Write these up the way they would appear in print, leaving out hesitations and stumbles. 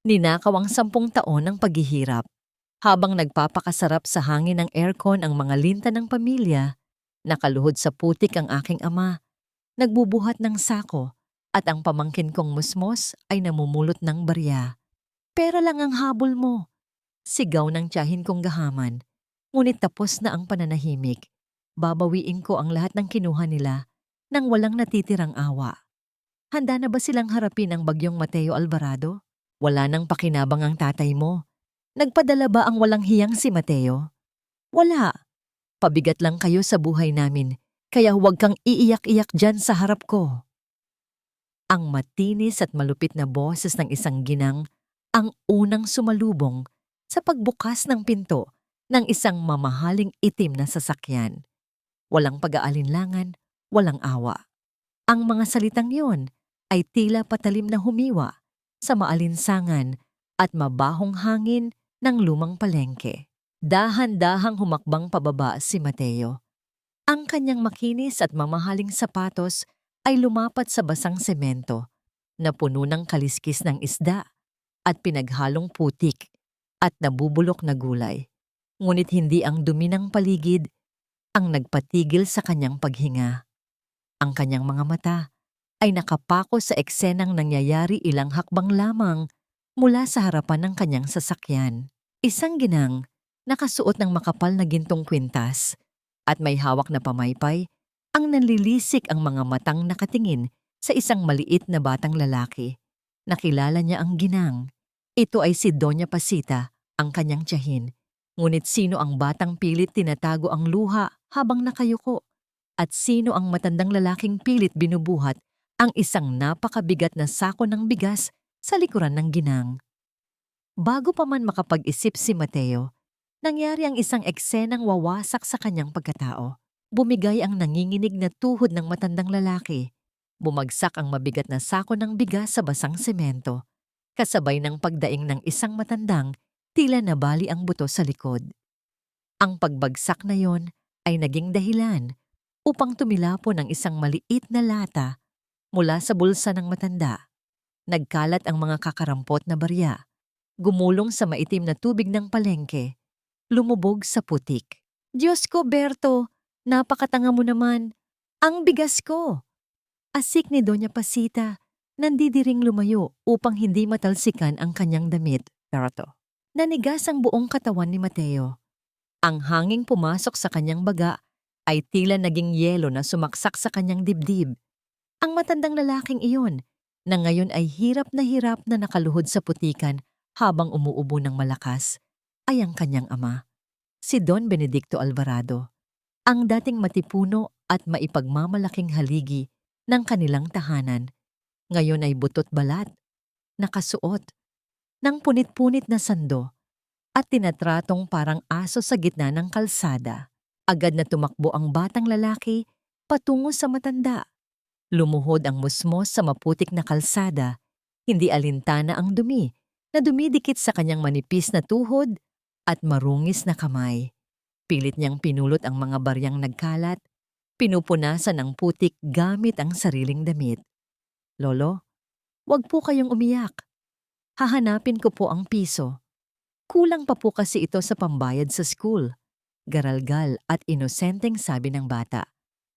Ninakaw ang 10 taon ng paghihirap. Habang nagpapakasarap sa hangin ng aircon ang mga linta ng pamilya, nakaluhod sa putik ang aking ama, nagbubuhat ng sako, at ang pamangkin kong musmos ay namumulot ng barya. Pera lang ang habol mo, sigaw ng tiyahin kong gahaman. Ngunit tapos na ang pananahimik. Babawiin ko ang lahat ng kinuha nila nang walang natitirang awa. Handa na ba silang harapin ang bagyong Mateo Alvarado? Wala nang pakinabang ang tatay mo. Nagpadala ba ang walang hiyang si Mateo? Wala. Pabigat lang kayo sa buhay namin, kaya huwag kang iiyak-iyak dyan sa harap ko. Ang matinis at malupit na boses ng isang ginang ang unang sumalubong sa pagbukas ng pinto ng isang mamahaling itim na sasakyan. Walang pag-aalinlangan, walang awa. Ang mga salitang yon ay tila patalim na humiwa sa maalinsangan at mabahong hangin ng lumang palengke. Dahan-dahang humakbang pababa si Mateo. Ang kanyang makinis at mamahaling sapatos ay lumapat sa basang semento na puno ng kaliskis ng isda at pinaghalong putik at nabubulok na gulay. Ngunit hindi ang dumi ng paligid ang nagpatigil sa kanyang paghinga. Ang kanyang mga mata ay nakapako sa eksenang nangyayari ilang hakbang lamang mula sa harapan ng kanyang sasakyan. Isang ginang, nakasuot ng makapal na gintong kwintas at may hawak na pamaypay, ang nanlilisik ang mga matang nakatingin sa isang maliit na batang lalaki. Nakilala niya ang ginang. Ito ay si Doña Pasita, ang kanyang tiyahin. Ngunit sino ang batang pilit tinatago ang luha habang nakayuko? At sino ang matandang lalaking pilit binubuhat ang isang napakabigat na sako ng bigas sa likuran ng ginang? Bago pa man makapag-isip si Mateo, nangyari ang isang eksenang wawasak sa kanyang pagkatao. Bumigay ang nanginginig na tuhod ng matandang lalaki. Bumagsak ang mabigat na sako ng bigas sa basang semento, kasabay ng pagdaing ng isang matandang tila nabali ang buto sa likod. Ang pagbagsak na yon ay naging dahilan upang tumilapon ang isang maliit na lata mula sa bulsa ng matanda. Nagkalat ang mga kakarampot na barya, gumulong sa maitim na tubig ng palengke, lumubog sa putik. Diyos ko, Berto, napakatanga mo naman. Ang bigas ko! Asik ni Doña Pasita, nandidiring lumayo upang hindi matalsikan ang kanyang damit, Berto. Nanigas ang buong katawan ni Mateo. Ang hanging pumasok sa kanyang baga ay tila naging yelo na sumaksak sa kanyang dibdib. Ang matandang lalaking iyon, na ngayon ay hirap na nakaluhod sa putikan habang umuubo ng malakas, ay ang kanyang ama, si Don Benedicto Alvarado, ang dating matipuno at maipagmamalaking haligi ng kanilang tahanan. Ngayon ay butot balat, nakasuot, ng punit-punit na sando, at tinatratong parang aso sa gitna ng kalsada. Agad na tumakbo ang batang lalaki patungo sa matanda. Lumuhod ang musmos sa maputik na kalsada, hindi alintana ang dumi na dumidikit sa kanyang manipis na tuhod at marungis na kamay. Pilit niyang pinulot ang mga baryang nagkalat, pinupunasan ang putik gamit ang sariling damit. Lolo, wag po kayong umiyak. Hahanapin ko po ang piso. Kulang pa po kasi ito sa pambayad sa school. Garalgal at inosenteng sabi ng bata,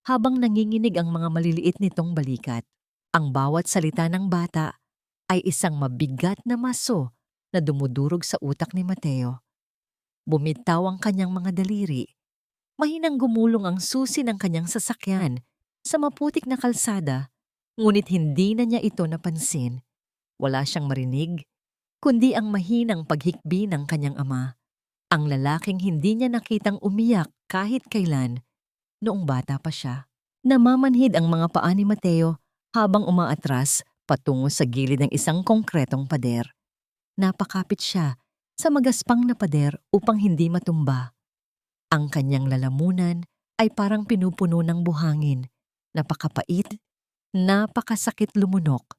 habang nanginginig ang mga maliliit nitong balikat. Ang bawat salita ng bata ay isang mabigat na maso na dumudurog sa utak ni Mateo. Bumitaw ang kanyang mga daliri. Mahinang gumulong ang susi ng kanyang sasakyan sa maputik na kalsada, ngunit hindi na niya ito napansin. Wala siyang marinig, kundi ang mahinang paghikbi ng kanyang ama. Ang lalaking hindi niya nakitang umiyak kahit kailan noong bata pa siya. Namamanhid ang mga paa ni Mateo habang umaatras patungo sa gilid ng isang konkretong pader. Napakapit siya sa magaspang na pader upang hindi matumba. Ang kanyang lalamunan ay parang pinupuno ng buhangin. Napakapait, napakasakit lumunok.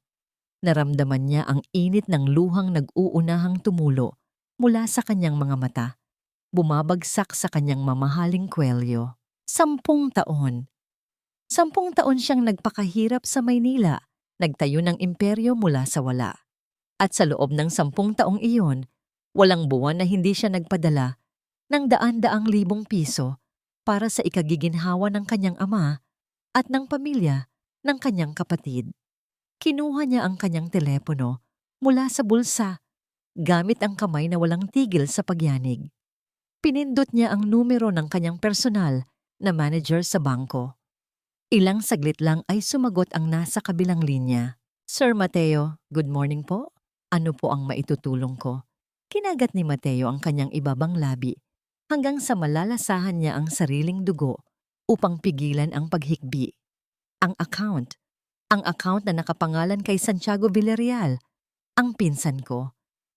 Naramdaman niya ang init ng luhang nag-uunahang tumulo mula sa kanyang mga mata. Bumabagsak sa kanyang mamahaling kwelyo. 10 taon. 10 taon siyang nagpakahirap sa Maynila, nagtayo ng imperyo mula sa wala. At sa loob ng 10 taong iyon, walang buwan na hindi siya nagpadala ng daan-daang libong piso para sa ikagiginhawa ng kanyang ama at ng pamilya ng kanyang kapatid. Kinuha niya ang kanyang telepono mula sa bulsa gamit ang kamay na walang tigil sa pagyanig. Pinindot niya ang numero ng kanyang personal na manager sa bangko. Ilang saglit lang ay sumagot ang nasa kabilang linya. Sir Mateo, good morning po. Ano po ang maitutulong ko? Kinagat ni Mateo ang kanyang ibabang labi hanggang sa malalasahan niya ang sariling dugo upang pigilan ang paghikbi. Ang account na nakapangalan kay Santiago Villarreal, ang pinsan ko.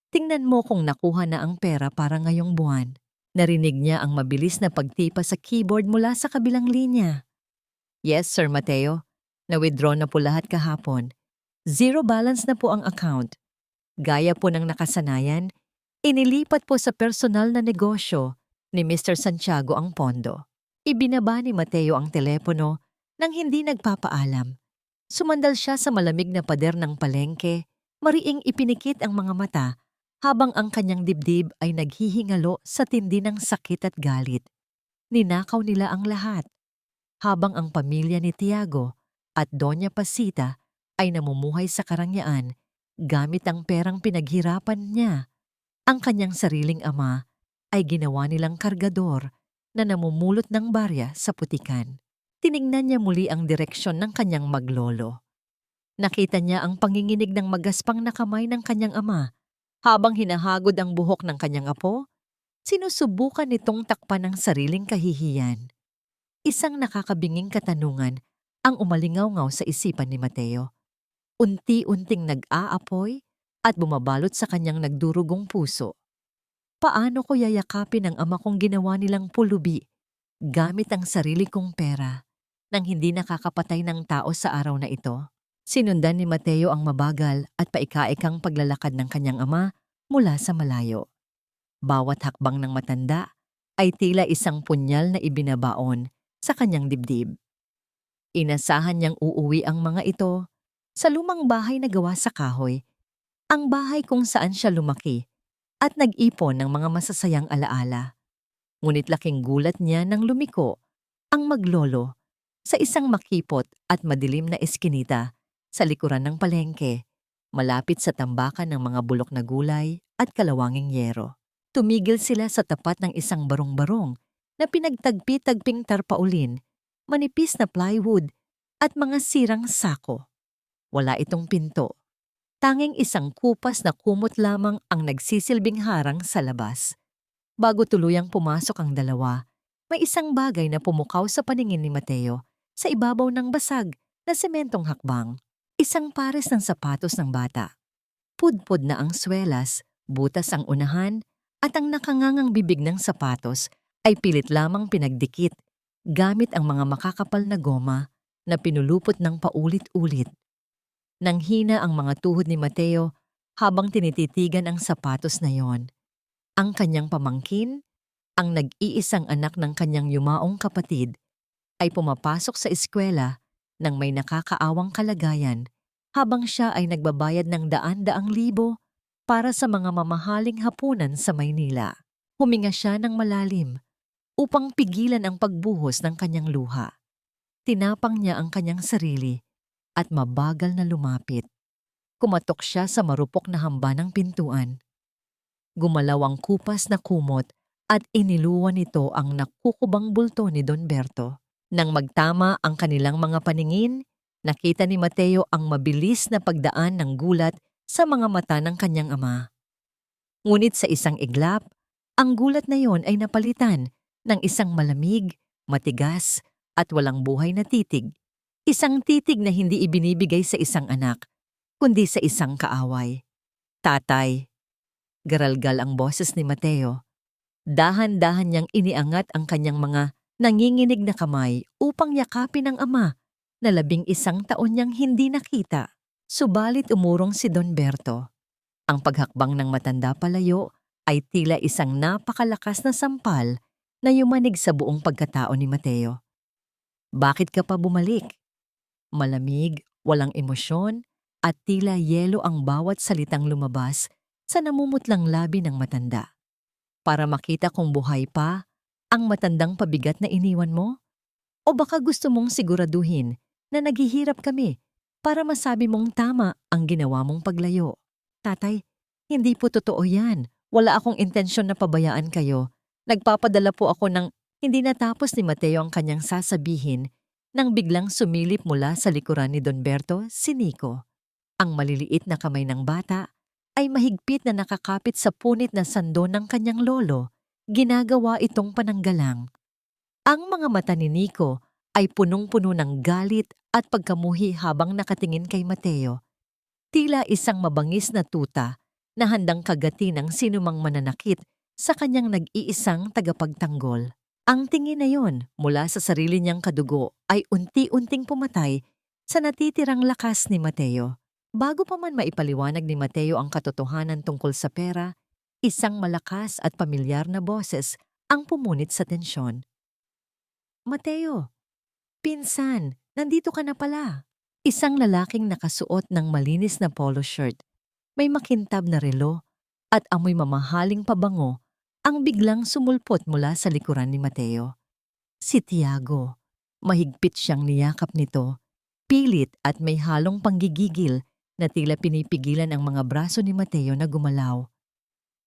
Tingnan mo kung nakuha na ang pera para ngayong buwan. Narinig niya ang mabilis na pagtipa sa keyboard mula sa kabilang linya. Yes, Sir Mateo. Na-withdraw na po lahat kahapon. Zero balance na po ang account. Gaya po ng nakasanayan, inilipat po sa personal na negosyo ni Mr. Santiago ang pondo. Ibinaba ni Mateo ang telepono nang hindi nagpapaalam. Sumandal siya sa malamig na pader ng palengke, mariing ipinikit ang mga mata habang ang kanyang dibdib ay naghihingalo sa tindi ng sakit at galit. Ninakaw nila ang lahat, habang ang pamilya ni Tiago at Doña Pasita ay namumuhay sa karangyaan gamit ang perang pinaghirapan niya. Ang kanyang sariling ama ay ginawa nilang kargador na namumulot ng barya sa putikan. Tiningnan niya muli ang direksyon ng kanyang maglolo. Nakita niya ang panginginig ng magaspang na kamay ng kanyang ama. Habang hinahagod ang buhok ng kanyang apo, sinusubukan nitong takpan ang sariling kahihiyan. Isang nakakabinging katanungan ang umalingaw-ngaw sa isipan ni Mateo. Unti-unting nag-aapoy at bumabalot sa kanyang nagdurugong puso. Paano ko yayakapin ang ama kong ginawa nilang pulubi gamit ang sarili kong pera nang hindi nakakapatay ng tao sa araw na ito? Sinundan ni Mateo ang mabagal at paika-ikang paglalakad ng kanyang ama mula sa malayo. Bawat hakbang ng matanda ay tila isang punyal na ibinabaon sa kanyang dibdib. Inasahan niyang uuwi ang mga ito sa lumang bahay na gawa sa kahoy, ang bahay kung saan siya lumaki at nag-ipon ng mga masasayang alaala. Ngunit laking gulat niya nang lumiko ang maglolo sa isang makipot at madilim na eskinita sa likuran ng palengke, malapit sa tambakan ng mga bulok na gulay at kalawanging yero. Tumigil sila sa tapat ng isang barong-barong na pinagtagpi-tagping tarpaulin, manipis na plywood at mga sirang sako. Wala itong pinto. Tanging isang kupas na kumot lamang ang nagsisilbing harang sa labas. Bago tuluyang pumasok ang dalawa, may isang bagay na pumukaw sa paningin ni Mateo sa ibabaw ng basag na sementong hakbang. Isang pares ng sapatos ng bata. Pudpud na ang swelas, butas ang unahan, at ang nakangangang bibig ng sapatos ay pilit lamang pinagdikit gamit ang mga makakapal na goma na pinulupot ng paulit-ulit. Nanghina ang mga tuhod ni Mateo habang tinititigan ang sapatos na yon. Ang kanyang pamangkin, ang nag-iisang anak ng kanyang yumaong kapatid, ay pumapasok sa eskwela nang may nakakaawang kalagayan habang siya ay nagbabayad ng daan-daang libo para sa mga mamahaling hapunan sa Maynila. Huminga siya ng malalim upang pigilan ang pagbuhos ng kanyang luha. Tinapang niya ang kanyang sarili at mabagal na lumapit. Kumatok siya sa marupok na hamba ng pintuan. Gumalaw ang kupas na kumot at iniluwan nito ang nakukubang bulto ni Don Berto. Nang magtama ang kanilang mga paningin, nakita ni Mateo ang mabilis na pagdaan ng gulat sa mga mata ng kanyang ama. Ngunit sa isang iglap, ang gulat na yon ay napalitan ng isang malamig, matigas at walang buhay na titig. Isang titig na hindi ibinibigay sa isang anak, kundi sa isang kaaway. Tatay. Garalgal ang boses ni Mateo. Dahan-dahan niyang iniangat ang kanyang mga nanginginig na kamay upang yakapin ang ama na 11 taon niyang hindi nakita. Subalit umurong si Don Berto. Ang paghakbang ng matanda palayo ay tila isang napakalakas na sampal na yumanig sa buong pagkatao ni Mateo. Bakit ka pa bumalik? Malamig, walang emosyon, at tila yelo ang bawat salitang lumabas sa namumutlang labi ng matanda. Para makita kung buhay pa ang matandang pabigat na iniwan mo? O baka gusto mong siguraduhin na naghihirap kami para masabi mong tama ang ginawa mong paglayo? Tatay, hindi po totoo yan. Wala akong intensyon na pabayaan kayo. Nagpapadala po ako ng hindi natapos ni Mateo ang kanyang sasabihin nang biglang sumilip mula sa likuran ni Don Berto si Nico. Ang maliliit na kamay ng bata ay mahigpit na nakakapit sa punit na sando ng kanyang lolo. Ginagawa itong pananggalang. Ang mga mata ni Nico ay punong-puno ng galit at pagkamuhi habang nakatingin kay Mateo. Tila isang mabangis na tuta na handang kagati ng sinumang mananakit sa kanyang nag-iisang tagapagtanggol. Ang tingin na yon mula sa sarili niyang kadugo ay unti-unting pumatay sa natitirang lakas ni Mateo. Bago pa man maipaliwanag ni Mateo ang katotohanan tungkol sa pera, isang malakas at pamilyar na boses ang pumunit sa tensyon. Mateo, pinsan, nandito ka na pala. Isang lalaking nakasuot ng malinis na polo shirt, may makintab na relo at amoy mamahaling pabango ang biglang sumulpot mula sa likuran ni Mateo. Si Tiago. Mahigpit siyang niyakap nito, pilit at may halong panggigigil na tila pinipigilan ang mga braso ni Mateo na gumalaw.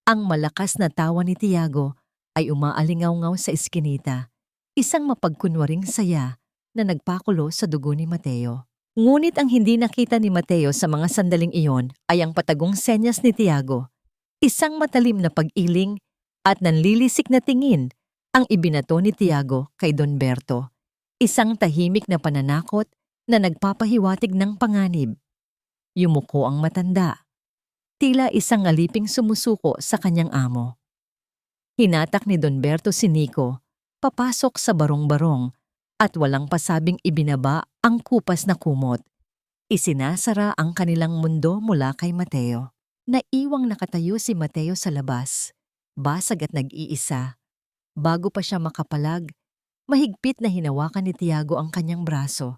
Ang malakas na tawa ni Tiago ay umaalingaw-ngaw sa eskinita, isang mapagkunwaring saya na nagpakulo sa dugo ni Mateo. Ngunit ang hindi nakita ni Mateo sa mga sandaling iyon ay ang patagong senyas ni Tiago. Isang matalim na pag-iling at nanlilisik na tingin ang ibinato ni Tiago kay Don Berto. Isang tahimik na pananakot na nagpapahiwatig ng panganib. Yumuko ang matanda. Tila isang aliping sumusuko sa kanyang amo. Hinatak ni Don Berto si Nico, papasok sa barong-barong at walang pasabing ibinaba ang kupas na kumot. Isinasara ang kanilang mundo mula kay Mateo. Naiwang nakatayo si Mateo sa labas, basag at nag-iisa. Bago pa siya makapalag, mahigpit na hinawakan ni Tiago ang kanyang braso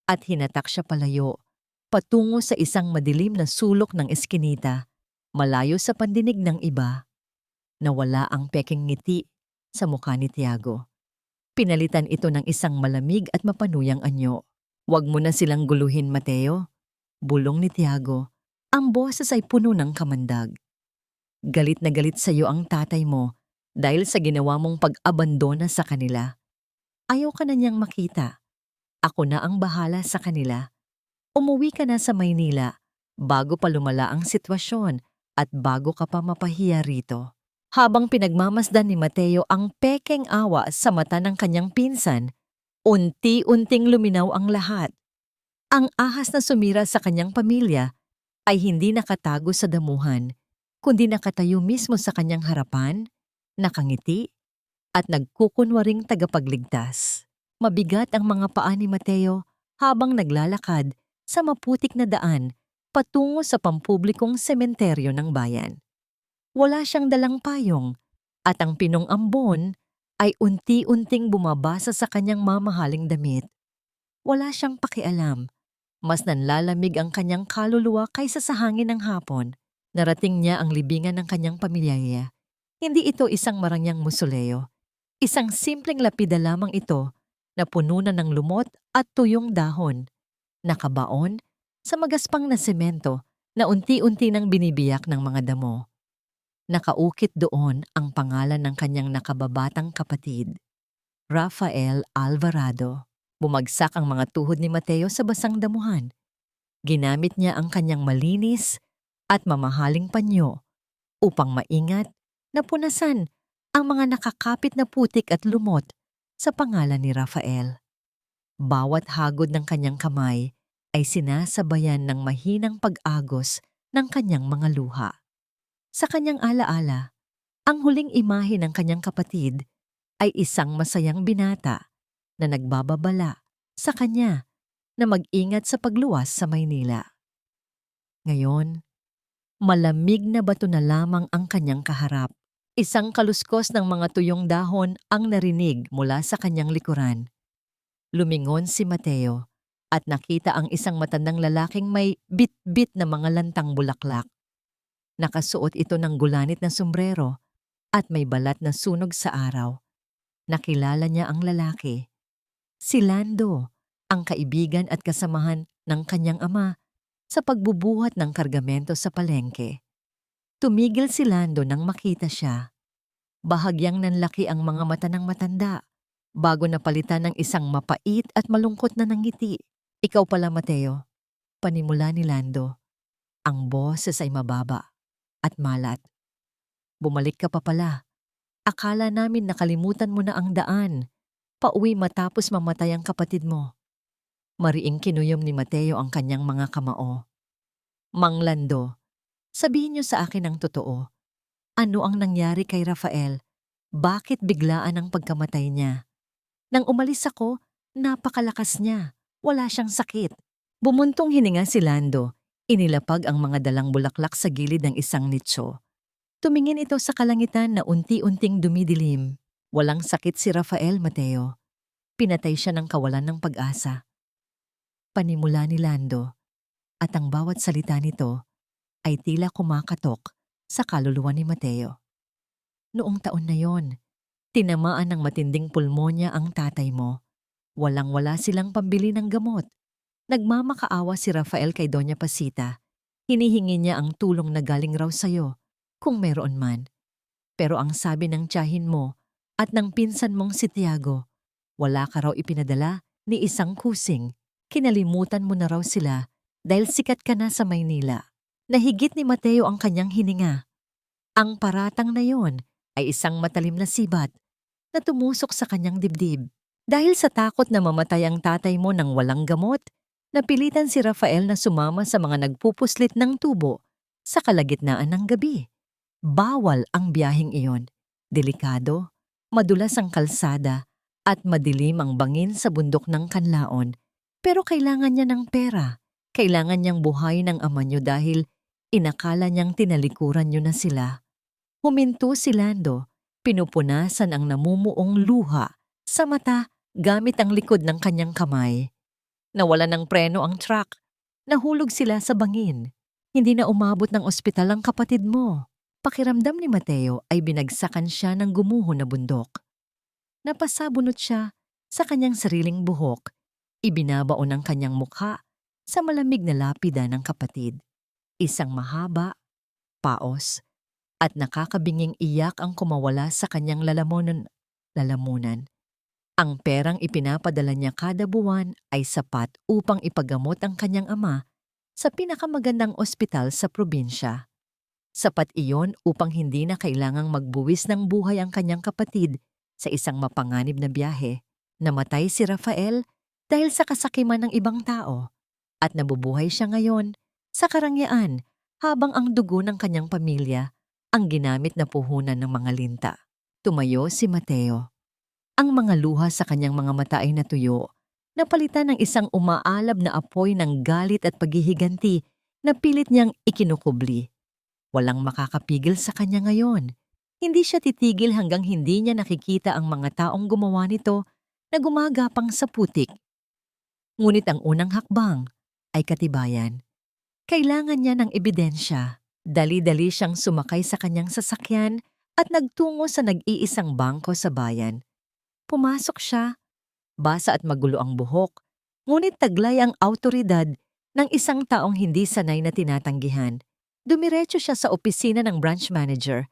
at hinatak siya palayo, patungo sa isang madilim na sulok ng eskinita, malayo sa pandinig ng iba. Nawala ang peking ngiti sa mukha ni Tiago. Pinalitan ito ng isang malamig at mapanuyang anyo. "Huwag mo na silang guluhin, Mateo," bulong ni Tiago. Ang boses ay puno ng kamandag. "Galit na galit sa iyo ang tatay mo dahil sa ginawa mong pag-abandona sa kanila. Ayaw ka na niyang makita. Ako na ang bahala sa kanila. Umuwi ka na sa Maynila bago pa lumala ang sitwasyon at bago ka pa mapahiya rito." Habang pinagmamasdan ni Mateo ang pekeng awa sa mata ng kanyang pinsan, unti-unting luminaw ang lahat. Ang ahas na sumira sa kanyang pamilya ay hindi nakatago sa damuhan, kundi nakatayo mismo sa kanyang harapan, nakangiti, at nagkukunwaring tagapagligtas. Mabigat ang mga paa ni Mateo habang naglalakad sa maputik na daan patungo sa pampublikong sementeryo ng bayan. Wala siyang dalang payong at ang pinong ambon ay unti-unting bumabasa sa kanyang mamahaling damit. Wala siyang pakialam. Mas nanlalamig ang kanyang kaluluwa kaysa sa hangin ng hapon. Narating niya ang libingan ng kanyang pamilya. Hindi ito isang marangyang musoleo. Isang simpleng lapida lamang ito na puno na ng lumot at tuyong dahon. Nakabaon sa magaspang na semento na unti-unti nang binibiyak ng mga damo. Nakaukit doon ang pangalan ng kanyang nakababatang kapatid, Rafael Alvarado. Bumagsak ang mga tuhod ni Mateo sa basang damuhan. Ginamit niya ang kanyang malinis at mamahaling panyo upang maingat na punasan ang mga nakakapit na putik at lumot sa pangalan ni Rafael. Bawat hagod ng kanyang kamay ay sinasabayan ng mahinang pag-agos ng kanyang mga luha. Sa kanyang alaala, ang huling imahe ng kanyang kapatid ay isang masayang binata na nagbababala sa kanya na mag-ingat sa pagluwas sa Maynila. Ngayon, malamig na bato na lamang ang kanyang kaharap. Isang kaluskos ng mga tuyong dahon ang narinig mula sa kanyang likuran. Lumingon si Mateo at nakita ang isang matandang lalaking may bit-bit na mga lantang bulaklak. Nakasuot ito ng gulanit na sombrero at may balat na sunog sa araw. Nakilala niya ang lalaki. Si Lando, ang kaibigan at kasamahan ng kanyang ama sa pagbubuhat ng kargamento sa palengke. Tumigil si Lando nang makita siya. Bahagyang nanlaki ang mga mata ng matanda bago napalitan ng isang mapait at malungkot na nangiti. Ikaw pala, Mateo, panimula ni Lando. Ang boses ay mababa at malat. Bumalik ka pa pala. Akala namin nakalimutan mo na ang daan. Pauwi matapos mamatay ang kapatid mo. Mariing kinuyom ni Mateo ang kanyang mga kamao. Mang Lando, sabihin niyo sa akin ang totoo. Ano ang nangyari kay Rafael? Bakit biglaan ang pagkamatay niya? Nang umalis ako, napakalakas niya. Wala siyang sakit. Bumuntong hininga si Lando. Inilapag ang mga dalang bulaklak sa gilid ng isang nicho. Tumingin ito sa kalangitan na unti-unting dumidilim. Walang sakit si Rafael, Mateo. Pinatay siya ng kawalan ng pag-asa. Panimula ni Lando, at ang bawat salita nito ay tila kumakatok sa kaluluwa ni Mateo. Noong taon na yon, tinamaan ng matinding pulmonya ang tatay mo. Walang-wala silang pambili ng gamot. Nagmamakaawa si Rafael kay Doña Pasita. Hinihingi niya ang tulong na galing raw sa'yo, kung meron man. Pero ang sabi ng tiyahin mo at ng pinsan mong si Tiago, wala ka raw ipinadala ni isang kusing. Kinalimutan mo na raw sila dahil sikat ka na sa Maynila. Nahigit ni Mateo ang kanyang hininga. Ang paratang na yon ay isang matalim na sibat na tumusok sa kanyang dibdib. Dahil sa takot na mamatay ang tatay mo nang walang gamot, napilitan si Rafael na sumama sa mga nagpupuslit ng tubo sa kalagitnaan ng gabi. Bawal ang biyaheng iyon. Delikado, madulas ang kalsada at madilim ang bangin sa bundok ng Kanlaon. Pero kailangan niya ng pera. Kailangan niyang buhayin ang ama niyo dahil inakala niyang tinalikuran niyo na sila. Huminto si Lando, pinupunasan ang namumuong luha sa mata gamit ang likod ng kanyang kamay. Nawala ng preno ang truck. Nahulog sila sa bangin. Hindi na umabot ng ospital ang kapatid mo. Pakiramdam ni Mateo ay binagsakan siya ng gumuho na bundok. Napasabunot siya sa kanyang sariling buhok. Ibinabaon ang kanyang mukha sa malamig na lapida ng kapatid. Isang mahaba, paos, at nakakabinging iyak ang kumawala sa kanyang lalamunan. Ang perang ipinapadala niya kada buwan ay sapat upang ipagamot ang kanyang ama sa pinakamagandang ospital sa probinsya. Sapat iyon upang hindi na kailangang magbuwis ng buhay ang kanyang kapatid sa isang mapanganib na biyahe. Namatay si Rafael dahil sa kasakiman ng ibang tao at nabubuhay siya ngayon sa karangyaan habang ang dugo ng kanyang pamilya ang ginamit na puhunan ng mga linta. Tumayo si Mateo. Ang mga luha sa kanyang mga mata ay natuyo, napalitan ng isang umaalab na apoy ng galit at paghihiganti na pilit niyang ikinukubli. Walang makakapigil sa kanya ngayon. Hindi siya titigil hanggang hindi niya nakikita ang mga taong gumawa nito na gumagapang sa putik. Ngunit ang unang hakbang ay katibayan. Kailangan niya ng ebidensya. Dali-dali siyang sumakay sa kanyang sasakyan at nagtungo sa nag-iisang bangko sa bayan. Pumasok siya. Basa at magulo ang buhok, ngunit taglay ang awtoridad ng isang taong hindi sanay na tinatanggihan. Dumiretso siya sa opisina ng branch manager,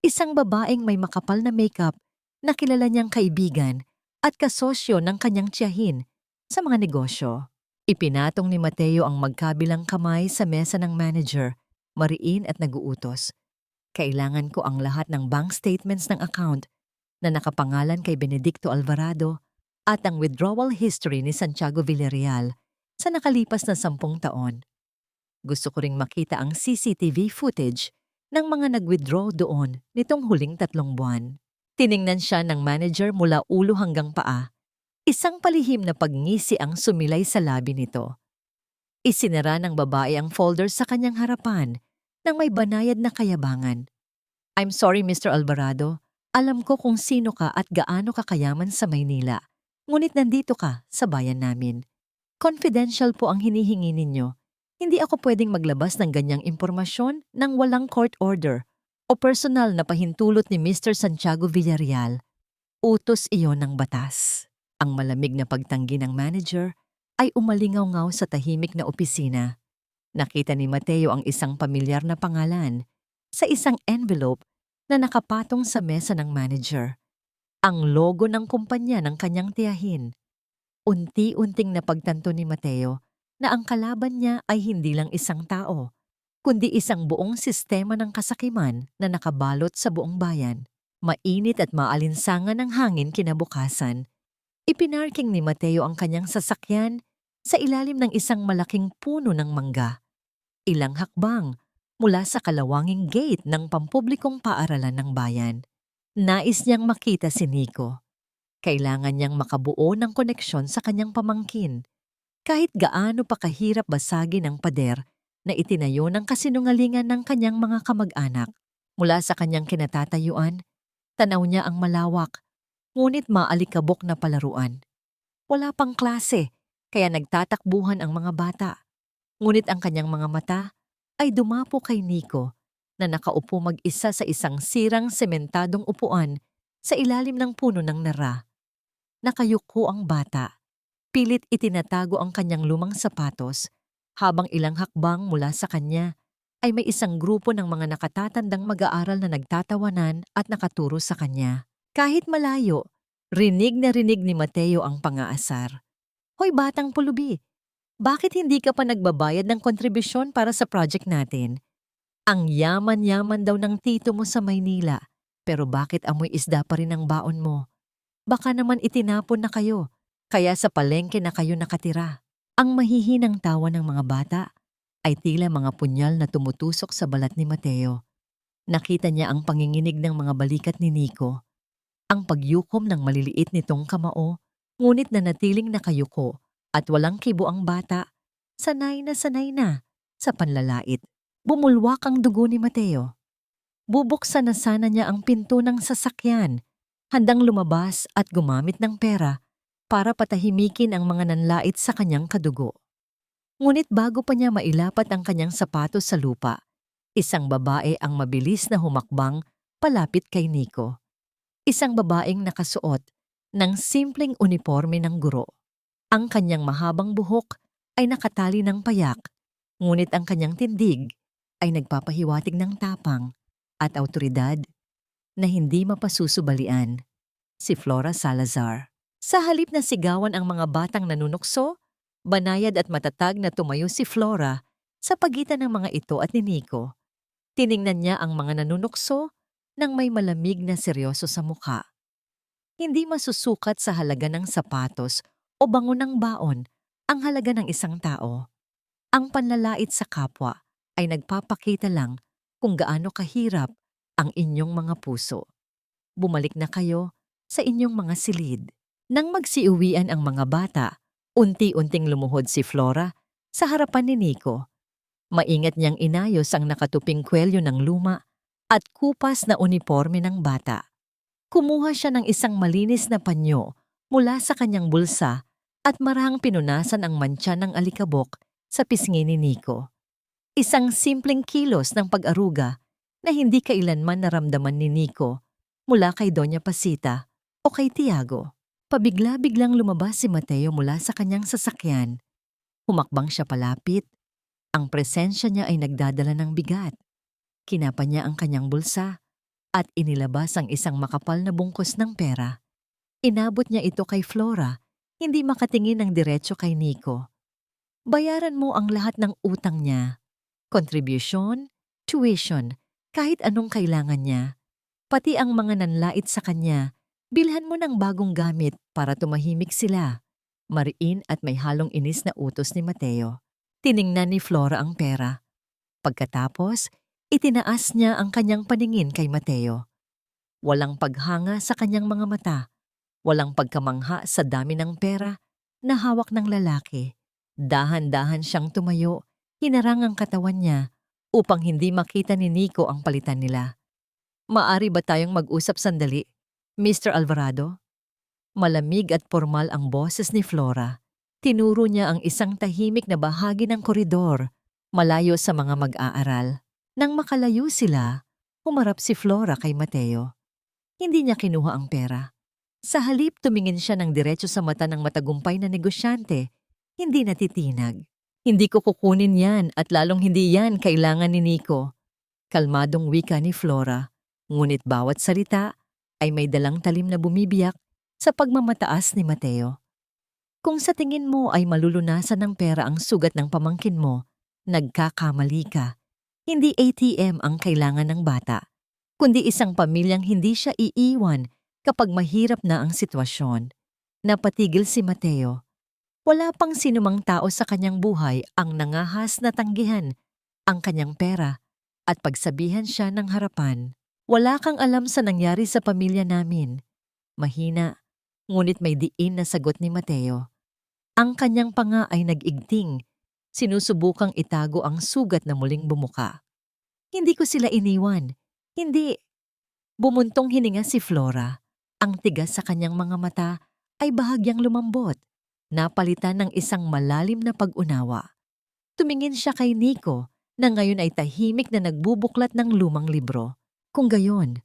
isang babaeng may makapal na makeup na kilala niyang kaibigan at kasosyo ng kanyang tiyahin sa mga negosyo. Ipinatong ni Mateo ang magkabilang kamay sa mesa ng manager, mariin at naguutos. Kailangan ko ang lahat ng bank statements ng account na nakapangalan kay Benedicto Alvarado at ang withdrawal history ni Santiago Villarreal sa nakalipas na 10 taon. Gusto ko ring makita ang CCTV footage ng mga nag-withdraw doon nitong huling 3 buwan. Tiningnan siya ng manager mula ulo hanggang paa. Isang palihim na pagngisi ang sumilay sa labi nito. Isinara ng babae ang folder sa kanyang harapan nang may banayad na kayabangan. I'm sorry, Mr. Alvarado. Alam ko kung sino ka at gaano ka kayaman sa Maynila. Ngunit nandito ka sa bayan namin. Confidential po ang hinihingi ninyo. Hindi ako pwedeng maglabas ng ganyang impormasyon nang walang court order o personal na pahintulot ni Mr. Santiago Villarreal. Utos iyon ng batas. Ang malamig na pagtanggi ng manager ay umalingaw-ngaw sa tahimik na opisina. Nakita ni Mateo ang isang pamilyar na pangalan sa isang envelope na nakapatong sa mesa ng manager. Ang logo ng kumpanya ng kanyang tiyahin. Unti-unting napagtanto ni Mateo na ang kalaban niya ay hindi lang isang tao, kundi isang buong sistema ng kasakiman na nakabalot sa buong bayan. Mainit at maalinsangan ng hangin kinabukasan. Ipinarking ni Mateo ang kanyang sasakyan sa ilalim ng isang malaking puno ng mangga. Ilang hakbang mula sa kalawanging gate ng pampublikong paaralan ng bayan. Nais niyang makita si Nico. Kailangan niyang makabuo ng koneksyon sa kanyang pamangkin. Kahit gaano pa kahirap basagin ang pader na itinayo ng kasinungalingan ng kanyang mga kamag-anak. Mula sa kanyang kinatatayuan, tanaw niya ang malawak, ngunit maalikabok na palaruan. Wala pang klase, kaya nagtatakbuhan ang mga bata. Ngunit ang kanyang mga mata ay dumapo kay Nico na nakaupo mag-isa sa isang sirang sementadong upuan sa ilalim ng puno ng nara. Nakayuko ang bata. Pilit itinatago ang kanyang lumang sapatos habang ilang hakbang mula sa kanya ay may isang grupo ng mga nakatatandang mag-aaral na nagtatawanan at nakaturo sa kanya. Kahit malayo, rinig na rinig ni Mateo ang pangaasar. Hoy batang pulubi, bakit hindi ka pa nagbabayad ng kontribusyon para sa project natin? Ang yaman-yaman daw ng tito mo sa Maynila, pero bakit amoy isda pa rin ang baon mo? Baka naman itinapon na kayo, kaya sa palengke na kayo nakatira. Ang mahihinang tawa ng mga bata ay tila mga punyal na tumutusok sa balat ni Mateo. Nakita niya ang panginginig ng mga balikat ni Nico, ang pagyukom ng maliliit nitong kamao, ngunit nanatiling nakayuko at walang kibo ang bata. Sanay na sa panlalait. Bumulwak ang dugo ni Mateo. Bubuksan na sana niya ang pinto ng sasakyan, handang lumabas at gumamit ng pera para patahimikin ang mga nanlait sa kanyang kadugo. Ngunit bago pa niya mailapat ang kanyang sapatos sa lupa, isang babae ang mabilis na humakbang palapit kay Nico. Isang babaeng nakasuot ng simpleng uniforme ng guro. Ang kanyang mahabang buhok ay nakatali ng payak, ngunit ang kanyang tindig ay nagpapahiwatig ng tapang at awtoridad na hindi mapasusubalian. Si Flora Salazar. Sa halip na sigawan ang mga batang nanunukso, banayad at matatag na tumayo si Flora sa pagitan ng mga ito at ni Nico. Tiningnan niya ang mga nanunukso nang may malamig na seryoso sa mukha. Hindi masusukat sa halaga ng sapatos o bango ng baon ang halaga ng isang tao. Ang panlalait sa kapwa ay nagpapakita lang kung gaano kahirap ang inyong mga puso. Bumalik na kayo sa inyong mga silid. Nang magsiuwian ang mga bata, unti-unting lumuhod si Flora sa harapan ni Nico. Maingat niyang inayos ang nakatuping kwelyo ng luma at kupas na uniforme ng bata. Kumuha siya ng isang malinis na panyo mula sa kanyang bulsa at marahang pinunasan ang mantsa ng alikabok sa pisngi ni Nico. Isang simpleng kilos ng pag-aruga na hindi kailanman naramdaman ni Nico mula kay Doña Pasita o kay Tiago. Pabigla-biglang lumabas si Mateo mula sa kanyang sasakyan. Humakbang siya palapit. Ang presensya niya ay nagdadala ng bigat. Kinapa niya ang kanyang bulsa at inilabas ang isang makapal na bungkos ng pera. Inabot niya ito kay Flora, hindi makatingin ng diretso kay Nico. Bayaran mo ang lahat ng utang niya. Contribution, tuition, kahit anong kailangan niya. Pati ang mga nanlait sa kanya, bilhan mo ng bagong gamit para tumahimik sila. Mariin at may halong inis na utos ni Mateo. Tiningnan ni Flora ang pera. Pagkatapos, itinaas niya ang kanyang paningin kay Mateo. Walang paghanga sa kanyang mga mata. Walang pagkamangha sa dami ng pera na hawak ng lalaki. Dahan-dahan siyang tumayo, hinarang ang katawan niya upang hindi makita ni Nico ang palitan nila. Maari ba tayong mag-usap sandali, Mr. Alvarado? Malamig at formal ang boses ni Flora. Tinuro niya ang isang tahimik na bahagi ng koridor, malayo sa mga mag-aaral. Nang makalayo sila, humarap si Flora kay Mateo. Hindi niya kinuha ang pera. Sa halip tumingin siya ng diretso sa mata ng matagumpay na negosyante, hindi natitinag. Hindi ko kukunin yan at lalong hindi yan kailangan ni Nico. Kalmadong wika ni Flora, ngunit bawat salita ay may dalang talim na bumibiyak sa pagmamataas ni Mateo. Kung sa tingin mo ay malulunasan ng pera ang sugat ng pamangkin mo, nagkakamali ka. Hindi ATM ang kailangan ng bata, kundi isang pamilyang hindi siya iiwan kapag mahirap na ang sitwasyon. Napatigil si Mateo. Wala pang sinumang tao sa kanyang buhay ang nangahas na tanggihan ang kanyang pera at pagsabihan siya ng harapan. Wala kang alam sa nangyari sa pamilya namin. Mahina, ngunit may diin na sagot ni Mateo. Ang kanyang panga ay nag-igting, sinusubukang itago ang sugat na muling bumuka. Hindi ko sila iniwan. Hindi. Bumuntong hininga si Flora. Ang tigas sa kanyang mga mata ay bahagyang lumambot, napalitan ng isang malalim na pag-unawa. Tumingin siya kay Nico na ngayon ay tahimik na nagbubuklat ng lumang libro. Kung gayon,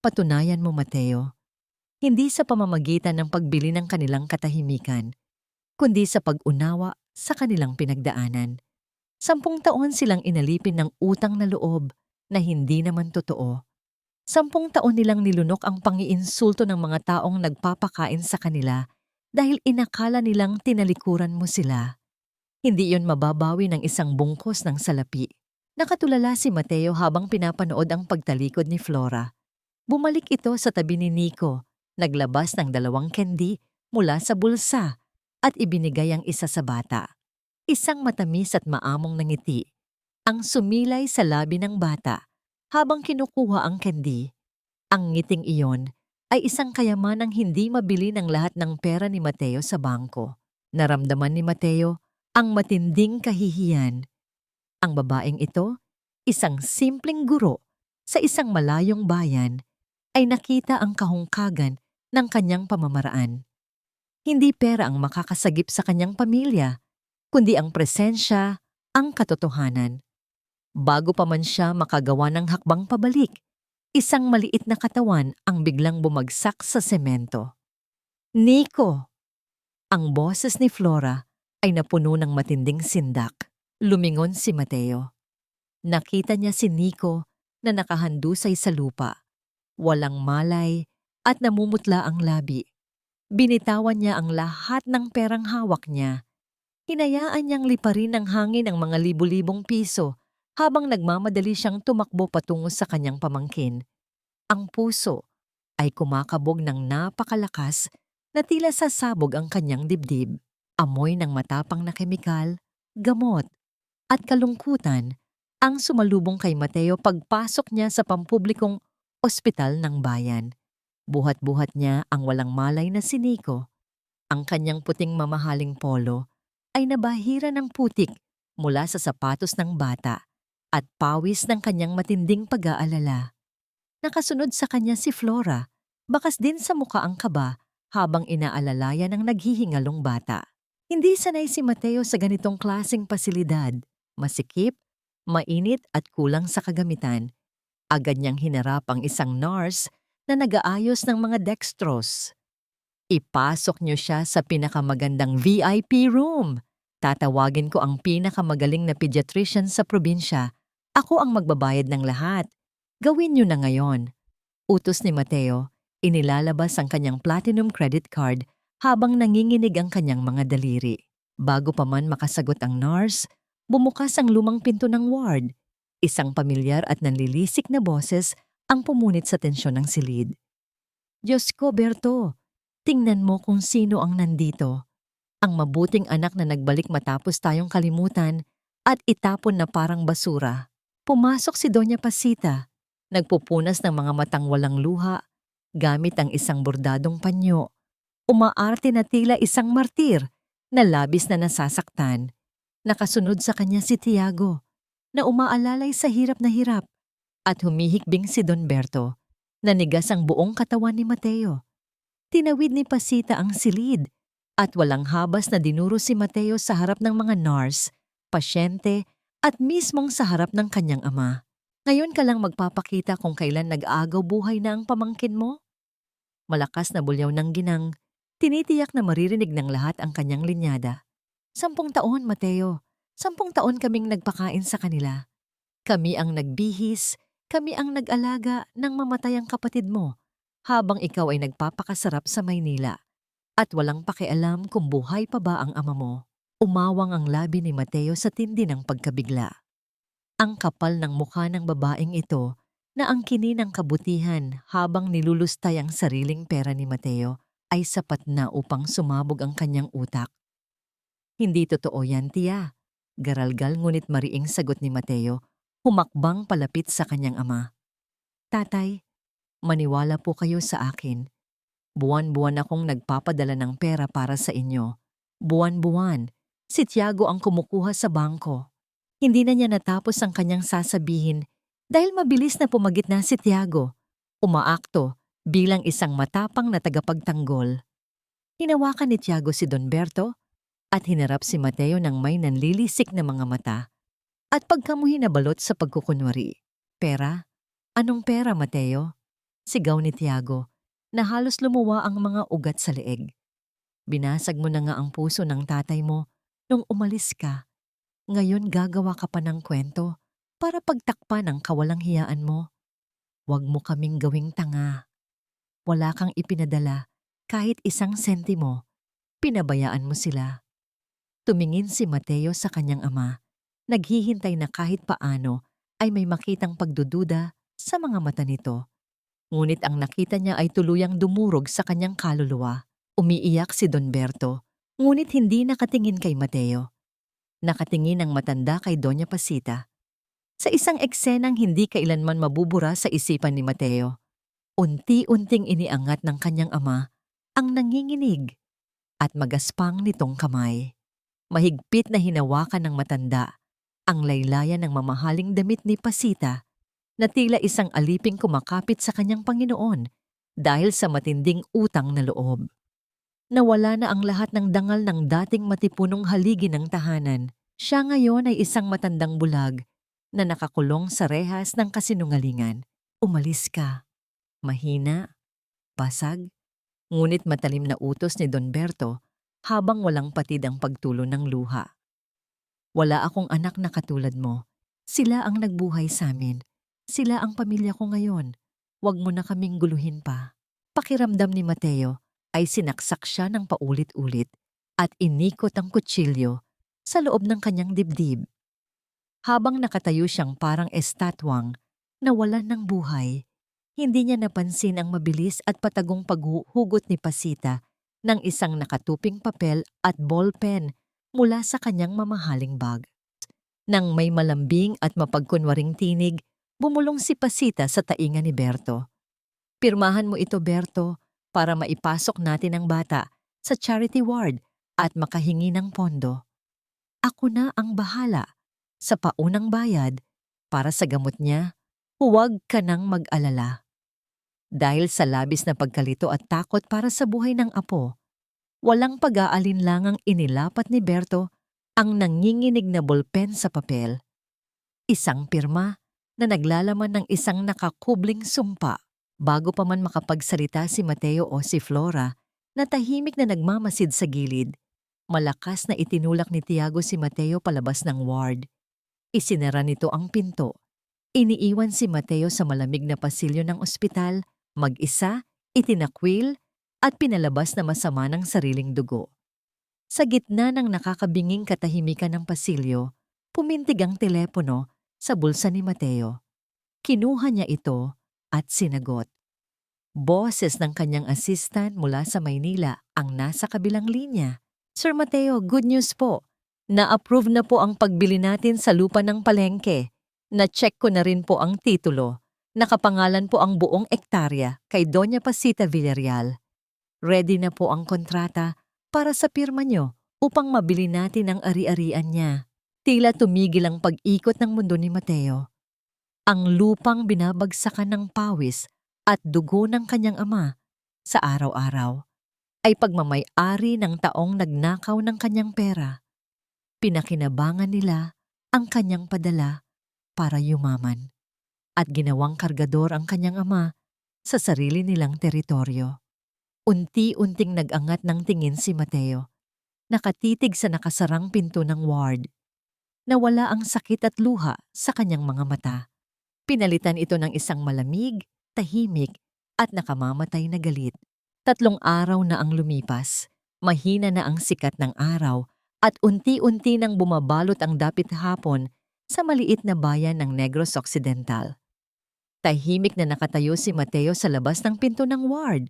patunayan mo Mateo, hindi sa pamamagitan ng pagbili ng kanilang katahimikan, kundi sa pag-unawa sa kanilang pinagdaanan. 10 taon silang inalipin ng utang na loob na hindi naman totoo. 10 taon nilang nilunok ang pangiinsulto ng mga taong nagpapakain sa kanila dahil inakala nilang tinalikuran mo sila. Hindi yon mababawi ng isang bungkos ng salapi. Nakatulala si Mateo habang pinapanood ang pagtalikod ni Flora. Bumalik ito sa tabi ni Nico, naglabas ng 2 candy mula sa bulsa at ibinigay ang isa sa bata. Isang matamis at maamong na ngiti ang sumilay sa labi ng bata habang kinukuha ang candy. Ang ngiting iyon ay isang kayamanang hindi mabili ng lahat ng pera ni Mateo sa bangko. Naramdaman ni Mateo ang matinding kahihiyan. Ang babaeng ito, isang simpleng guro sa isang malayong bayan, ay nakita ang kahungkagan ng kanyang pamamaraan. Hindi pera ang makakasagip sa kanyang pamilya, kundi ang presensya, ang katotohanan. Bago pa man siya makagawa ng hakbang pabalik, isang maliit na katawan ang biglang bumagsak sa semento. Nico! Ang boses ni Flora ay napuno ng matinding sindak. Lumingon si Mateo. Nakita niya si Nico na nakahandusay sa lupa. Walang malay at namumutla ang labi. Binitawan niya ang lahat ng perang hawak niya. Hinayaan niyang liparin ng hangin ang mga libu-libong piso habang nagmamadali siyang tumakbo patungo sa kanyang pamangkin. Ang puso ay kumakabog ng napakalakas na tila sasabog ang kanyang dibdib. Amoy ng matapang na kemikal, gamot, at kalungkutan ang sumalubong kay Mateo pagpasok niya sa pampublikong ospital ng bayan. Buhat-buhat niya ang walang malay na si Nico. Ang kanyang puting mamahaling polo ay nabahira ng putik mula sa sapatos ng bata at pawis ng kanyang matinding pag-aalala. Nakasunod sa kanya si Flora, bakas din sa muka ang kaba habang inaalalayan ng naghihingalong bata. Hindi sanay si Mateo sa ganitong klaseng pasilidad. Masikip, mainit at kulang sa kagamitan. Agad niyang hinarap ang isang nurse na nag-aayos ng mga dextrose. Ipasok niyo siya sa pinakamagandang VIP room. Tatawagin ko ang pinakamagaling na pediatrician sa probinsya. Ako ang magbabayad ng lahat. Gawin niyo na ngayon. Utos ni Mateo, inilalabas ang kanyang platinum credit card habang nanginginig ang kanyang mga daliri. Bago pa man makasagot ang nurse, bumukas ang lumang pinto ng ward. Isang pamilyar at nanlilisik na boses ang pumunit sa tensyon ng silid. Diyos ko, Berto, tingnan mo kung sino ang nandito. Ang mabuting anak na nagbalik matapos tayong kalimutan at itapon na parang basura. Pumasok si Doña Pasita, nagpupunas ng mga matang walang luha, gamit ang isang bordadong panyo. Umaarte na tila isang martir na labis na nasasaktan. Nakasunod sa kanya si Tiago, na umaalalay sa hirap na hirap, at humihikbing si Don Berto, na nigas ang buong katawan ni Mateo. Tinawid ni Pasita ang silid At walang habas na dinuro si Mateo sa harap ng mga nurse, pasyente, at mismong sa harap ng kanyang ama. Ngayon ka lang magpapakita kung kailan nag-aagaw buhay na ang pamangkin mo? Malakas na bulyaw ng ginang, tinitiyak na maririnig ng lahat ang kanyang linyada. 10 taon, Mateo. 10 taon kaming nagpakain sa kanila. Kami ang nagbihis, kami ang nag-alaga ng mamatayang kapatid mo habang ikaw ay nagpapakasarap sa Maynila at walang pakialam kung buhay pa ba ang ama mo. Umawang ang labi ni Mateo sa tindi ng pagkabigla. Ang kapal ng mukha ng babaeng ito na ang kini ng kabutihan habang nilulustay ang sariling pera ni Mateo ay sapat na upang sumabog ang kanyang utak. Hindi totoo yan, tiya. Garalgal ngunit mariing sagot ni Mateo, humakbang palapit sa kanyang ama. Tatay, maniwala po kayo sa akin. Buwan-buwan akong nagpapadala ng pera para sa inyo. Buwan-buwan, si Tiago ang kumukuha sa bangko. Hindi na niya natapos ang kanyang sasabihin dahil mabilis na pumagitna si Tiago. Umaakto bilang isang matapang na tagapagtanggol. Hinawakan ni Tiago si Don Berto at hinarap si Mateo ng may nanlilisik na mga mata at pagkamuhi na balot sa pagkukunwari. Pera? Anong pera, Mateo? Sigaw ni Tiago na halos lumuwa ang mga ugat sa leeg. Binasag mo na nga ang puso ng tatay mo nung umalis ka. Ngayon gagawa ka pa ng kwento para pagtakpan ang kawalang hiyaan mo. Huwag mo kaming gawing tanga. Wala kang ipinadala kahit 1 sentimo. Pinabayaan mo sila. Tumingin si Mateo sa kanyang ama, naghihintay na kahit paano ay may makitang pagdududa sa mga mata nito. Ngunit ang nakita niya ay tuluyang dumurog sa kanyang kaluluwa. Umiiyak si Don Berto, ngunit hindi nakatingin kay Mateo. Nakatingin ang matanda kay Doña Pasita. Sa isang eksenang hindi kailanman mabubura sa isipan ni Mateo, unti-unting iniangat ng kanyang ama ang nanginginig at magaspang nitong kamay. Mahigpit na hinawakan ng matanda ang laylayan ng mamahaling damit ni Pasita na tila isang aliping kumakapit sa kanyang Panginoon dahil sa matinding utang na loob. Nawala na ang lahat ng dangal ng dating matipunong haligi ng tahanan. Siya ngayon ay isang matandang bulag na nakakulong sa rehas ng kasinungalingan. Umalis ka. Mahina, basag, ngunit matalim na utos ni Don Berto habang walang patid ang pagtulo ng luha. Wala akong anak na katulad mo. Sila ang nagbuhay sa amin. Sila ang pamilya ko ngayon. Huwag mo na kaming guluhin pa. Pakiramdam ni Mateo ay sinaksak siya ng paulit-ulit at inikot ang kutsilyo sa loob ng kanyang dibdib. Habang nakatayo siyang parang estatwang nawalan ng buhay, hindi niya napansin ang mabilis at patagong paghuhugot ni Pasita ng isang nakatuping papel at ballpen mula sa kanyang mamahaling bag. Nang may malambing at mapagkunwaring tinig, bumulong si Pasita sa tainga ni Berto. Pirmahan mo ito, Berto, para maipasok natin ang bata sa charity ward at makahingi ng pondo. Ako na ang bahala sa paunang bayad para sa gamot niya. Huwag ka nang mag-alala. Dahil sa labis na pagkalito at takot para sa buhay ng apo, walang pag-aalinlangang inilapat ni Berto ang nanginginig na bolpen sa papel. Isang pirma na naglalaman ng isang nakakubling sumpa. Bago pa man makapagsalita si Mateo o si Flora, na tahimik na nagmamasid sa gilid, malakas na itinulak ni Tiago si Mateo palabas ng ward. Isinara nito ang pinto. Iniiwan si Mateo sa malamig na pasilyo ng ospital, mag-isa, itinakwil, at pinalabas na masama ng sariling dugo. Sa gitna ng nakakabinging katahimikan ng pasilyo, pumintig ang telepono sa bulsa ni Mateo. Kinuha niya ito at sinagot. Boses ng kanyang assistant mula sa Maynila ang nasa kabilang linya. Sir Mateo, good news po. Na-approve na po ang pagbili natin sa lupa ng palengke. Na-check ko na rin po ang titulo. Nakapangalan po ang buong ektarya kay Doña Pasita Villarreal. Ready na po ang kontrata para sa pirma nyo upang mabili natin ang ari-arian niya. Tila tumigil ang pag-ikot ng mundo ni Mateo. Ang lupang binabagsakan ng pawis at dugo ng kanyang ama sa araw-araw. ay pagmamay-ari ng taong nagnakaw ng kanyang pera. Pinakinabangan nila ang kanyang padala para yumaman at ginawang kargador ang kanyang ama sa sarili nilang teritoryo. Unti-unting nag-angat ng tingin si Mateo, nakatitig sa nakasarang pinto ng ward. Nawala ang sakit at luha sa kanyang mga mata. Pinalitan ito ng isang malamig, tahimik at nakamamatay na galit. 3 araw na ang lumipas, mahina na ang sikat ng araw at unti-unti nang bumabalot ang dapit hapon sa maliit na bayan ng Negros Occidental. Tahimik na nakatayo si Mateo sa labas ng pinto ng ward.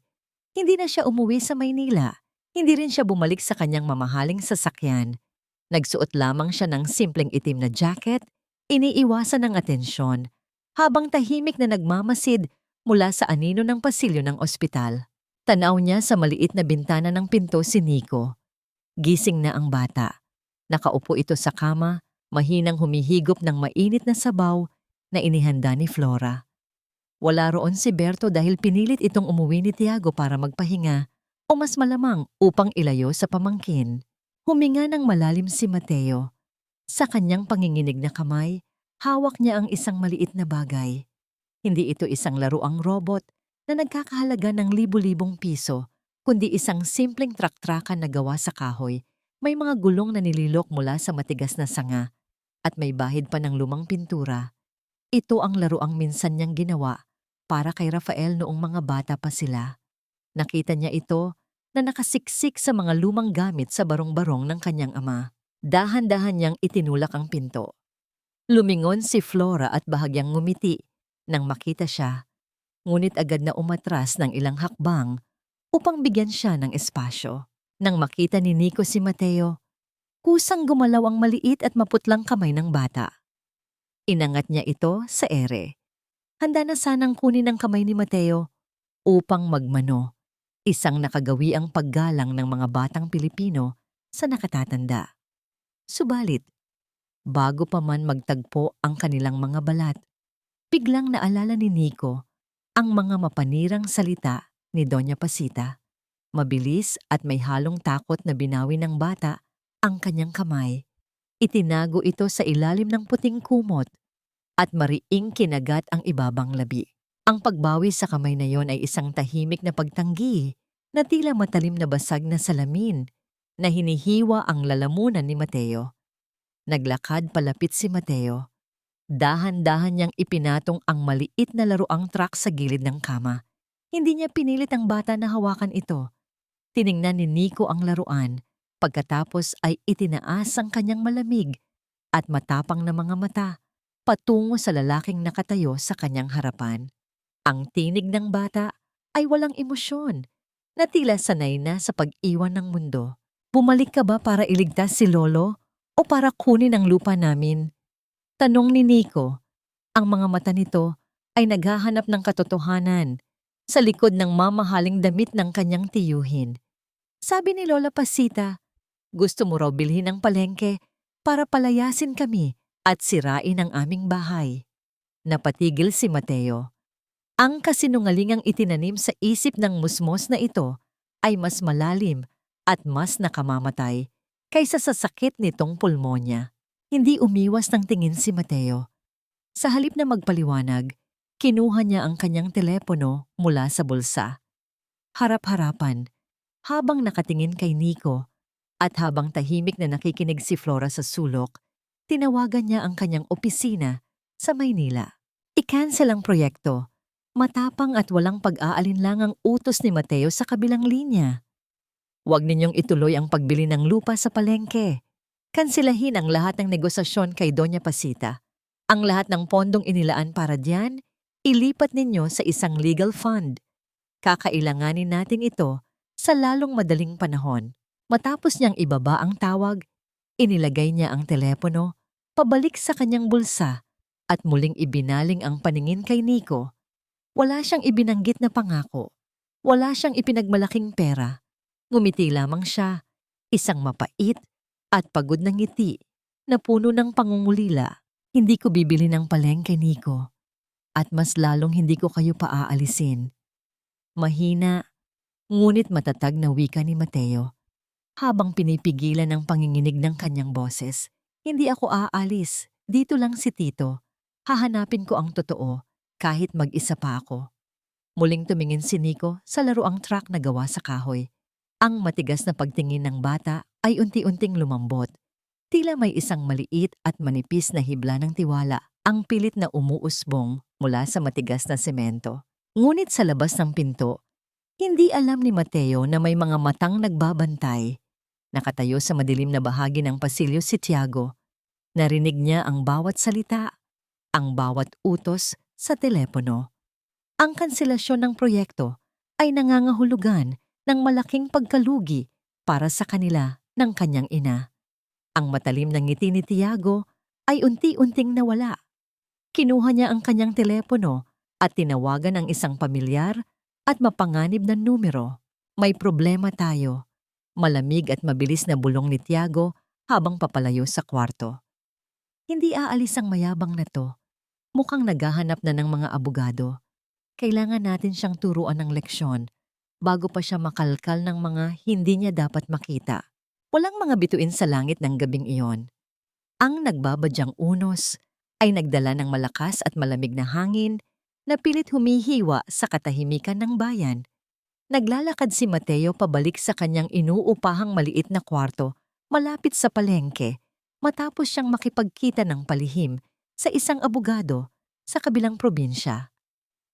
Hindi na siya umuwi sa Maynila. Hindi rin siya bumalik sa kanyang mamahaling sasakyan. Nagsuot lamang siya ng simpleng itim na jacket, iniiwasan ng atensyon, habang tahimik na nagmamasid mula sa anino ng pasilyo ng ospital. Tanaw niya sa maliit na bintana ng pinto si Nico. Gising na ang bata. Nakaupo ito sa kama, mahinang humihigop ng mainit na sabaw na inihanda ni Flora. Wala roon si Berto dahil pinilit itong umuwi ni Tiago para magpahinga o mas malamang upang ilayo sa pamangkin. Huminga ng malalim si Mateo. Sa kanyang panginginig na kamay, hawak niya ang isang maliit na bagay. Hindi ito isang laruang robot na nagkakahalaga ng libu-libong piso, kundi isang simpleng trak-trakan na gawa sa kahoy. May mga gulong na nililok mula sa matigas na sanga at may bahid pa ng lumang pintura. Ito ang laruang minsan niyang ginawa para kay Rafael noong mga bata pa sila. Nakita niya ito na nakasiksik sa mga lumang gamit sa barong-barong ng kanyang ama. Dahan-dahan niyang itinulak ang pinto. Lumingon si Flora at bahagyang ngumiti nang makita siya, ngunit agad na umatras ng ilang hakbang upang bigyan siya ng espasyo. Nang makita ni Nico si Mateo, kusang gumalaw ang maliit at maputlang kamay ng bata. Inangat niya ito sa ere. Handa na sanang kunin ang kamay ni Mateo upang magmano, isang nakagawiang paggalang ng mga batang Pilipino sa nakatatanda. Subalit, bago pa man magtagpo ang kanilang mga balat, biglang naalala ni Nico ang mga mapanirang salita ni Doña Pasita. Mabilis at may halong takot na binawi ng bata ang kanyang kamay. Itinago ito sa ilalim ng puting kumot at mariing kinagat ang ibabang labi. Ang pagbawi sa kamay na yon ay isang tahimik na pagtanggi na tila matalim na basag na salamin na hinihiwa ang lalamunan ni Mateo. Naglakad palapit si Mateo. Dahan-dahan niyang ipinatong ang maliit na laruang truck sa gilid ng kama. Hindi niya pinilit ang bata na hawakan ito. Tiningnan ni Nico ang laruan, pagkatapos ay itinaas ang kanyang malamig at matapang na mga mata patungo sa lalaking nakatayo sa kanyang harapan. Ang tinig ng bata ay walang emosyon, na tila sanay na sa pag-iwan ng mundo. Bumalik ka ba para iligtas si Lolo o para kunin ang lupa namin? Tanong ni Nico. Ang mga mata nito ay naghahanap ng katotohanan sa likod ng mamahaling damit ng kanyang tiyuhin. Sabi ni Lola Pasita, gusto mo raw bilhin ang palengke para palayasin kami at sirain ang aming bahay. Napatigil si Mateo. Ang kasinungalingang itinanim sa isip ng musmos na ito ay mas malalim at mas nakamamatay kaysa sa sakit nitong pulmonya. Hindi umiwas ng tingin si Mateo. Sa halip na magpaliwanag, kinuha niya ang kanyang telepono mula sa bulsa. Harap-harapan, habang nakatingin kay Nico at habang tahimik na nakikinig si Flora sa sulok, tinawagan niya ang kanyang opisina sa Maynila. I-cancel ang proyekto. Matapang at walang pag-aalinlangang utos ni Mateo sa kabilang linya. Huwag ninyong ituloy ang pagbili ng lupa sa palengke. Kansilahin ang lahat ng negosasyon kay Doña Pasita. Ang lahat ng pondong inilaan para diyan, ilipat ninyo sa isang legal fund. Kakailanganin natin ito sa lalong madaling panahon. Matapos niyang ibaba ang tawag, inilagay niya ang telepono pabalik sa kanyang bulsa at muling ibinaling ang paningin kay Nico. Wala siyang ibinanggit na pangako. Wala siyang ipinagmalaking pera. Ngumiti lamang siya, isang mapait at pagod na ngiti na puno ng pangungulila. Hindi ko bibili ng palengke, Nico. At mas lalong hindi ko kayo paaalisin. Mahina, Ngunit matatag na wika ni Mateo habang pinipigilan ng panginginig ng kanyang boses. Hindi ako aalis. Dito lang si Tito. Hahanapin ko ang totoo kahit mag-isa pa ako. Muling tumingin si Nico sa laruang truck na gawa sa kahoy. Ang matigas na pagtingin ng bata ay unti-unting lumambot. Tila may isang maliit at manipis na hibla ng tiwala ang pilit na umuusbong mula sa matigas na semento. Ngunit sa labas ng pinto, hindi alam ni Mateo na may mga matang nagbabantay. Nakatayo sa madilim na bahagi ng pasilyo si Tiago. Narinig niya ang bawat salita, ang bawat utos sa telepono. Ang kanselasyon ng proyekto ay nangangahulugan ng malaking pagkalugi para sa kanila ng kanyang ina. Ang matalim na ngiti ni Tiago ay unti-unting nawala. Kinuha niya ang kanyang telepono at tinawagan ang isang pamilyar at mapanganib na numero. May problema tayo. Malamig at mabilis na bulong ni Tiago habang papalayo sa kwarto. Hindi aalis ang mayabang na to. Mukhang naghahanap na ng mga abogado. Kailangan natin siyang turuan ng leksyon bago pa siya makalkal ng mga hindi niya dapat makita. Walang mga bituin sa langit ng gabing iyon. Ang nagbabadyang unos ay nagdala ng malakas at malamig na hangin na pilit humihiwa sa katahimikan ng bayan. Naglalakad si Mateo pabalik sa kanyang inuupahang maliit na kwarto malapit sa palengke matapos siyang makipagkita ng palihim sa isang abogado sa kabilang probinsya.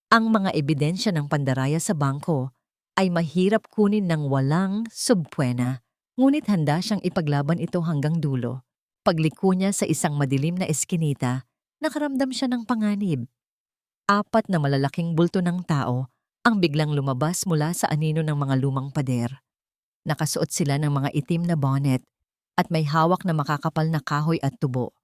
Ang mga ebidensya ng pandaraya sa bangko ay mahirap kunin ng walang subpuena, ngunit handa siyang ipaglaban ito hanggang dulo. Pagliko niya sa isang madilim na eskinita, nakaramdam siya ng panganib. 4 na malalaking bulto ng tao ang biglang lumabas mula sa anino ng mga lumang pader. Nakasuot sila ng mga itim na bonnet at may hawak na makakapal na kahoy at tubo.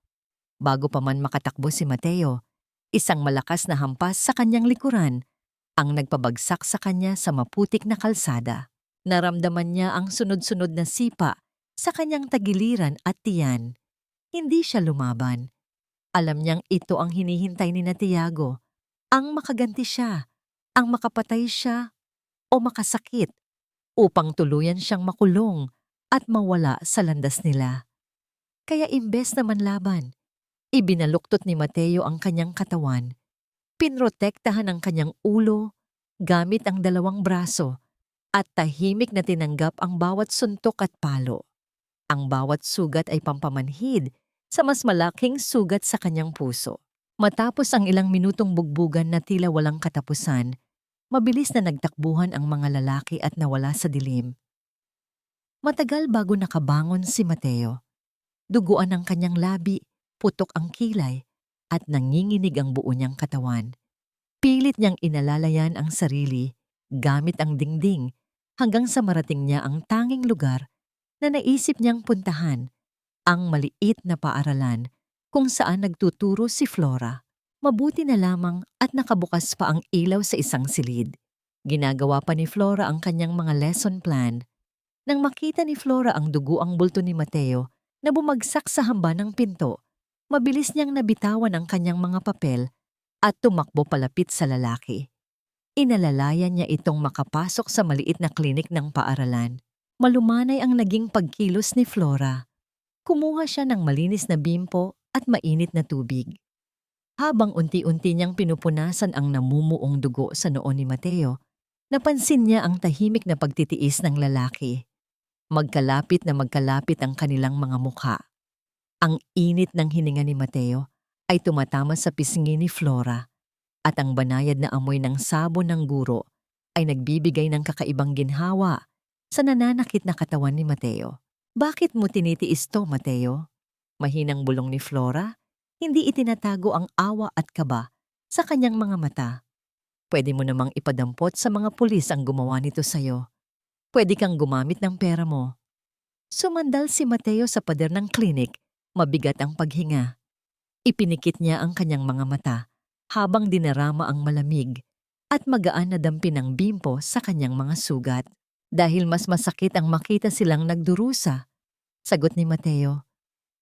Bago pa man makatakbo si Mateo, isang malakas na hampas sa kanyang likuran ang nagpabagsak sa kanya sa maputik na kalsada. Naramdaman niya ang sunod-sunod na sipa sa kanyang tagiliran at tiyan. Hindi siya lumaban. Alam niyang ito ang hinihintay ni Tiago. Ang makaganti siya, ang makapatay siya o makasakit upang tuluyan siyang makulong at mawala sa landas nila. Kaya imbes na manlaban, ibinaluktot ni Mateo ang kanyang katawan. Pinrotektahan ang kanyang ulo gamit ang 2 braso at tahimik na tinanggap ang bawat suntok at palo. Ang bawat sugat ay pampamanhid sa mas malaking sugat sa kanyang puso. Matapos ang ilang minutong bugbugan na tila walang katapusan, mabilis na nagtakbuhan ang mga lalaki at nawala sa dilim. Matagal bago nakabangon si Mateo. Duguan ang kanyang labi, putok ang kilay, at nanginginig ang buo niyang katawan. Pilit niyang inalalayan ang sarili gamit ang dingding hanggang sa marating niya ang tanging lugar na naisip niyang puntahan, ang maliit na paaralan kung saan nagtuturo si Flora. Mabuti na lamang at nakabukas pa ang ilaw sa isang silid. Ginagawa pa ni Flora ang kanyang mga lesson plan. Nang makita ni Flora ang duguang bulto ni Mateo na bumagsak sa hamba ng pinto, mabilis niyang nabitawan ang kanyang mga papel at tumakbo palapit sa lalaki. Inalalayan niya itong makapasok sa maliit na klinik ng paaralan. Malumanay ang naging pagkilos ni Flora. Kumuha siya ng malinis na bimpo at mainit na tubig. Habang unti-unti niyang pinupunasan ang namumuong dugo sa noo ni Mateo, napansin niya ang tahimik na pagtitiis ng lalaki. Magkalapit na magkalapit ang kanilang mga mukha. Ang init ng hininga ni Mateo ay tumatama sa pisngi ni Flora at ang banayad na amoy ng sabon ng guro ay nagbibigay ng kakaibang ginhawa sa nananakit na katawan ni Mateo. Bakit mo tinitiis to, Mateo? Mahinang bulong ni Flora, hindi itinatago ang awa at kaba sa kanyang mga mata. Pwede mo namang ipadampot sa mga pulis ang gumawa nito sa'yo. Pwede kang gumamit ng pera mo. Sumandal si Mateo sa pader ng klinik, mabigat ang paghinga. Ipinikit niya ang kanyang mga mata habang dinarama ang malamig at magaan na dampi ng bimpo sa kanyang mga sugat. Dahil mas masakit ang makita silang nagdurusa. Sagot ni Mateo,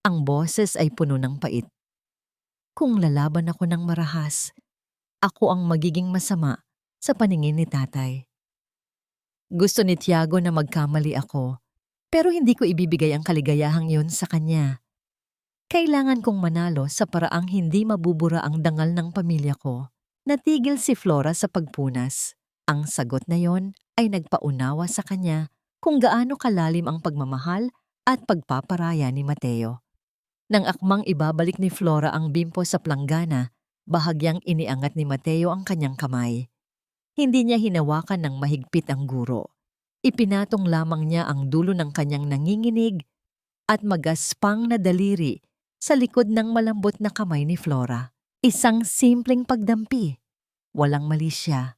ang boses ay puno ng pait. Kung lalaban ako ng marahas, ako ang magiging masama sa paningin ni tatay. Gusto ni Tiago na magkamali ako, pero hindi ko ibibigay ang kaligayahang yon sa kanya. Kailangan kong manalo sa paraang hindi mabubura ang dangal ng pamilya ko. Natigil si Flora sa pagpunas. Ang sagot na yon ay nagpaunawa sa kanya kung gaano kalalim ang pagmamahal at pagpaparaya ni Mateo. Nang akmang ibabalik ni Flora ang bimpo sa planggana, bahagyang iniangat ni Mateo ang kanyang kamay. Hindi niya hinawakan ng mahigpit ang guro. Ipinatong lamang niya ang dulo ng kanyang nanginginig at magaspang na daliri sa likod ng malambot na kamay ni Flora. Isang simpleng pagdampi. Walang mali siya.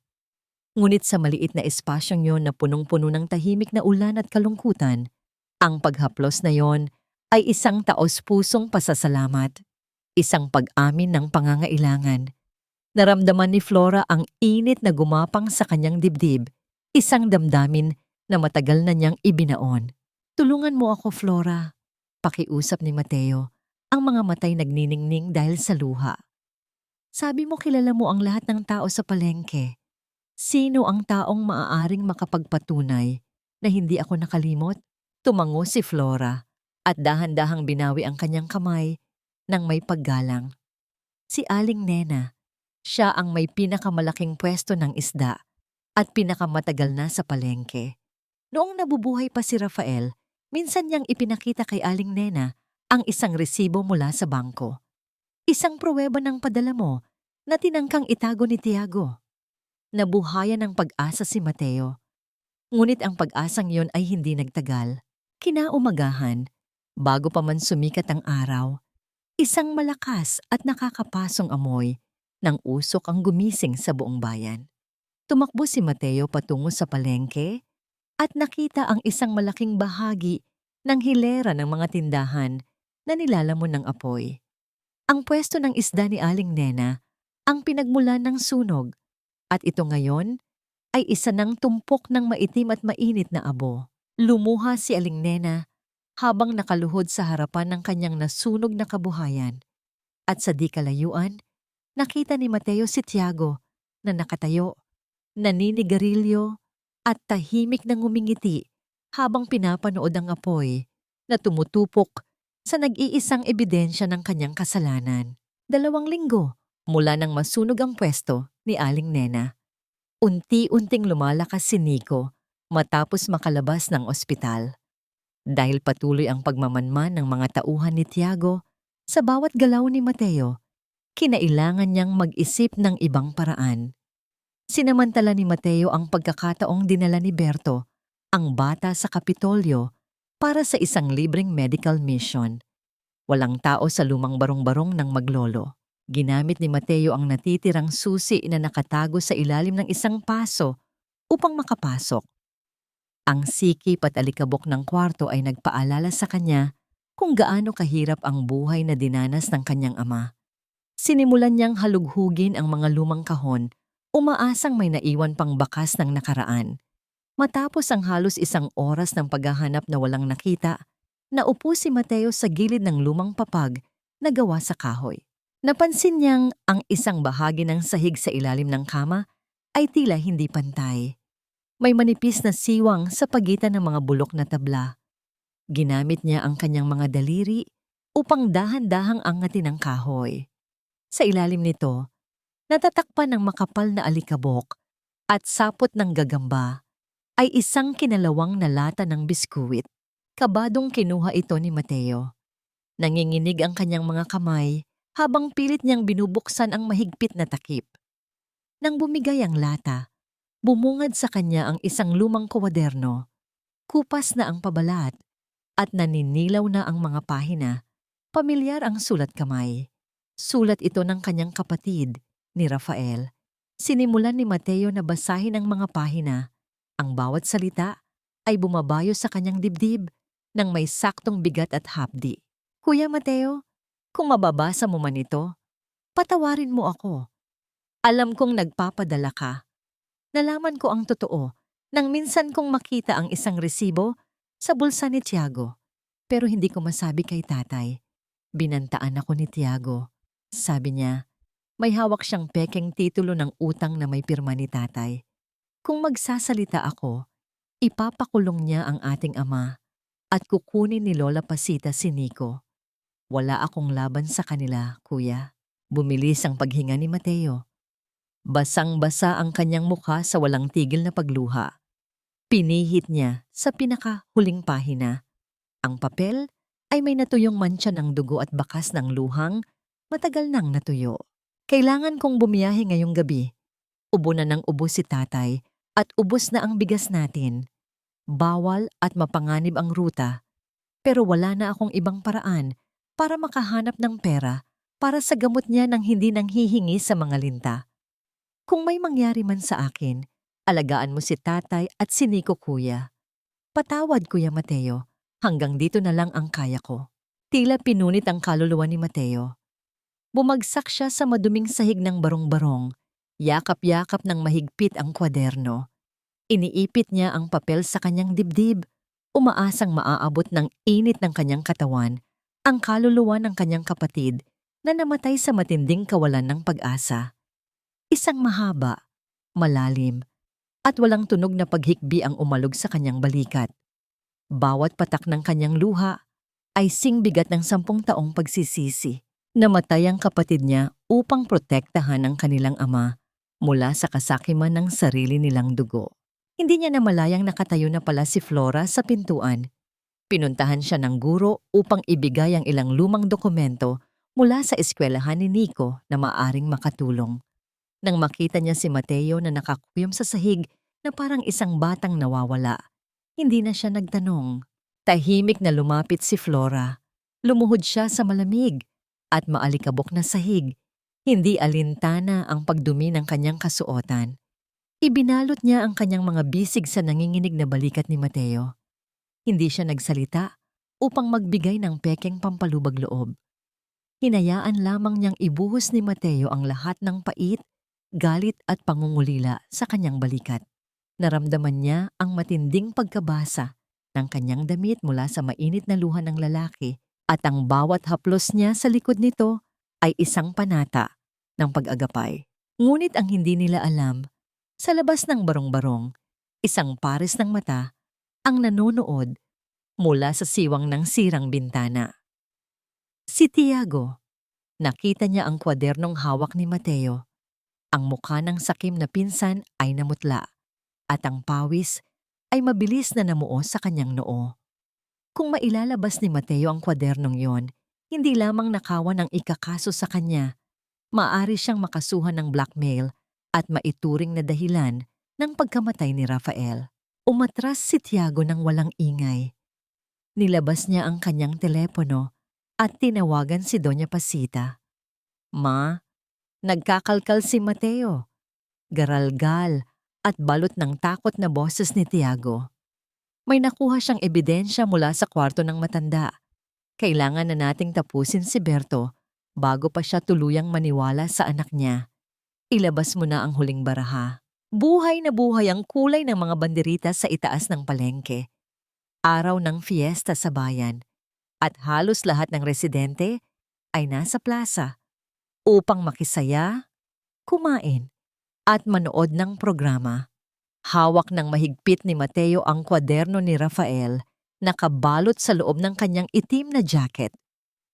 Ngunit sa maliit na espasyong yon na punong-puno ng tahimik na ulan at kalungkutan, ang paghaplos na yon ay isang taos-pusong pasasalamat. Isang pag-amin ng pangangailangan. Naramdaman ni Flora ang init na gumapang sa kanyang dibdib, isang damdamin na matagal na niyang ibinaon. Tulungan mo ako, Flora. Pakiusap ni Mateo, ang mga matay nagniningning dahil sa luha. Sabi mo kilala mo ang lahat ng tao sa palengke. Sino ang taong maaaring makapagpatunay na hindi ako nakalimot? Tumango si Flora at dahan-dahang binawi ang kanyang kamay nang may paggalang. Si Aling Nena. Siya ang may pinakamalaking pwesto ng isda at pinakamatagal na sa palengke. Noong nabubuhay pa si Rafael, minsan niyang ipinakita kay Aling Nena ang isang resibo mula sa bangko. Isang pruweba ng padala mo na tinangkang itago ni Tiago. Nabuhayan ng pag-asa si Mateo. Ngunit ang pag-asang yon ay hindi nagtagal. Kinaumagahan, bago pa man sumikat ang araw, isang malakas at nakakapasong amoy ng usok ang gumising sa buong bayan. Tumakbo si Mateo patungo sa palengke at nakita ang isang malaking bahagi ng hilera ng mga tindahan na nilalamon ng apoy. Ang pwesto ng isda ni Aling Nena ang pinagmulan ng sunog at ito ngayon ay isa ng tumpok ng maitim at mainit na abo. Lumuha si Aling Nena habang nakaluhod sa harapan ng kanyang nasunog na kabuhayan at sa di kalayuan, nakita ni Mateo si Tiago na nakatayo, naninigarilyo at tahimik na ngumingiti habang pinapanood ang apoy na tumutupok sa nag-iisang ebidensya ng kanyang kasalanan. 2 linggo mula nang masunog ang pwesto ni Aling Nena. Unti-unting lumalakas si Nico matapos makalabas ng ospital. Dahil patuloy ang pagmamanman ng mga tauhan ni Tiago sa bawat galaw ni Mateo, kinailangan niyang mag-isip ng ibang paraan. Sinamantala ni Mateo ang pagkakataong dinala ni Berto, ang bata sa Kapitolyo, para sa isang libreng medical mission. Walang tao sa lumang barong-barong ng maglolo. Ginamit ni Mateo ang natitirang susi na nakatago sa ilalim ng isang paso upang makapasok. Ang sikip at alikabok ng kwarto ay nagpaalala sa kanya kung gaano kahirap ang buhay na dinanas ng kanyang ama. Sinimulan niyang halughugin ang mga lumang kahon, umaasang may naiwan pang bakas ng nakaraan. Matapos ang halos 1 oras ng paghahanap na walang nakita, naupo si Mateo sa gilid ng lumang papag na gawa sa kahoy. Napansin niyang ang isang bahagi ng sahig sa ilalim ng kama ay tila hindi pantay. May manipis na siwang sa pagitan ng mga bulok na tabla. Ginamit niya ang kanyang mga daliri upang dahan-dahang angatin ang kahoy. Sa ilalim nito, natatakpan ng makapal na alikabok at sapot ng gagamba ay isang kinalawang na lata ng biskuit. Kabadong kinuha ito ni Mateo. Nanginginig ang kanyang mga kamay habang pilit niyang binubuksan ang mahigpit na takip. Nang bumigay ang lata, bumungad sa kanya ang isang lumang kwaderno. Kupas na ang pabalat at naninilaw na ang mga pahina. Pamilyar ang sulat kamay. Sulat ito ng kanyang kapatid, ni Rafael. Sinimulan ni Mateo na basahin ang mga pahina. Ang bawat salita ay bumabayo sa kanyang dibdib nang may saktong bigat at hapdi. Kuya Mateo, kung mababasa mo man ito, patawarin mo ako. Alam kong nagpapadala ka. Nalaman ko ang totoo nang minsan kong makita ang isang resibo sa bulsa ni Tiago. Pero hindi ko masabi kay tatay. Binantaan ako ni Tiago. Sabi niya, may hawak siyang pekeng titulo ng utang na may pirma ni tatay. Kung magsasalita ako, Ipapakulong niya ang ating ama at kukunin ni Lola Pasita si Nico. Wala akong laban sa kanila, kuya. Bumilis ang paghinga ni Mateo. Basang-basa ang kanyang mukha sa walang tigil na pagluha. Pinihit niya sa pinakahuling pahina. Ang papel ay may natuyong mantsa ng dugo at bakas ng luhang matagal nang natuyo. Kailangan kong bumiyahe ngayong gabi. Ubo na ng ubo si tatay at ubos na ang bigas natin. Bawal at mapanganib ang ruta, pero wala na akong ibang paraan para makahanap ng pera para sa gamot niya nang hindi nanghihingi sa mga linta. Kung may mangyari man sa akin, alagaan mo si tatay at si Nico, kuya. Patawad, Kuya Mateo, hanggang dito na lang ang kaya ko. Tila pinunit ang kaluluwa ni Mateo. Bumagsak siya sa maduming sahig ng barong-barong, yakap-yakap ng mahigpit ang kwaderno. Iniipit niya ang papel sa kanyang dibdib, umaasang maaabot ng init ng kanyang katawan ang kaluluwa ng kanyang kapatid na namatay sa matinding kawalan ng pag-asa. Isang mahaba, malalim, at walang tunog na paghikbi ang umalog sa kanyang balikat. Bawat patak ng kanyang luha ay singbigat ng 10 taong pagsisisi. Namatay ang kapatid niya upang protektahan ang kanilang ama mula sa kasakiman ng sarili nilang dugo. Hindi niya namalayang nakatayo na pala si Flora sa pintuan. Pinuntahan siya ng guro upang ibigay ang ilang lumang dokumento mula sa eskwelahan ni Nico na maaring makatulong. Nang makita niya si Mateo na nakakuyom sa sahig na parang isang batang nawawala, hindi na siya nagtanong. Tahimik na lumapit si Flora. Lumuhod siya sa malamig at maalikabok na sahig. Hindi alintana ang pagdumi ng kanyang kasuotan. Ibinalot niya ang kanyang mga bisig sa nanginginig na balikat ni Mateo. Hindi siya nagsalita upang magbigay ng pekeng pampalubag loob. Hinayaan lamang niyang ibuhos ni Mateo ang lahat ng pait, galit at pangungulila sa kanyang balikat. Naramdaman niya ang matinding pagkabasa ng kanyang damit mula sa mainit na luha ng lalaki at ang bawat haplos niya sa likod nito ay isang panata ng pag-agapay. Ngunit ang hindi nila alam, sa labas ng barong-barong, isang pares ng mata ang nanonood mula sa siwang ng sirang bintana. Si Tiago. Nakita niya ang kwadernong hawak ni Mateo. Ang mukha ng sakim na pinsan ay namutla at ang pawis ay mabilis na namuo sa kanyang noo. Kung mailalabas ni Mateo ang kwadernong yon, hindi lamang nakawan ang ikakaso sa kanya, maaari siyang makasuhan ng blackmail at maituring na dahilan ng pagkamatay ni Rafael. Umatras si Tiago ng walang ingay. Nilabas niya ang kanyang telepono at tinawagan si Doña Pasita. Ma, nagkakalkal si Mateo. Garalgal at balot ng takot na boses ni Tiago. May nakuha siyang ebidensya mula sa kwarto ng matanda. Kailangan na nating tapusin si Berto bago pa siya tuluyang maniwala sa anak niya. Ilabas mo na ang huling baraha. Buhay na buhay ang kulay ng mga banderita sa itaas ng palengke. Araw ng fiesta sa bayan. At halos lahat ng residente ay nasa plaza upang makisaya, kumain, at manood ng programa. Hawak ng mahigpit ni Mateo ang kwaderno ni Rafael, nakabalot sa loob ng kanyang itim na jacket.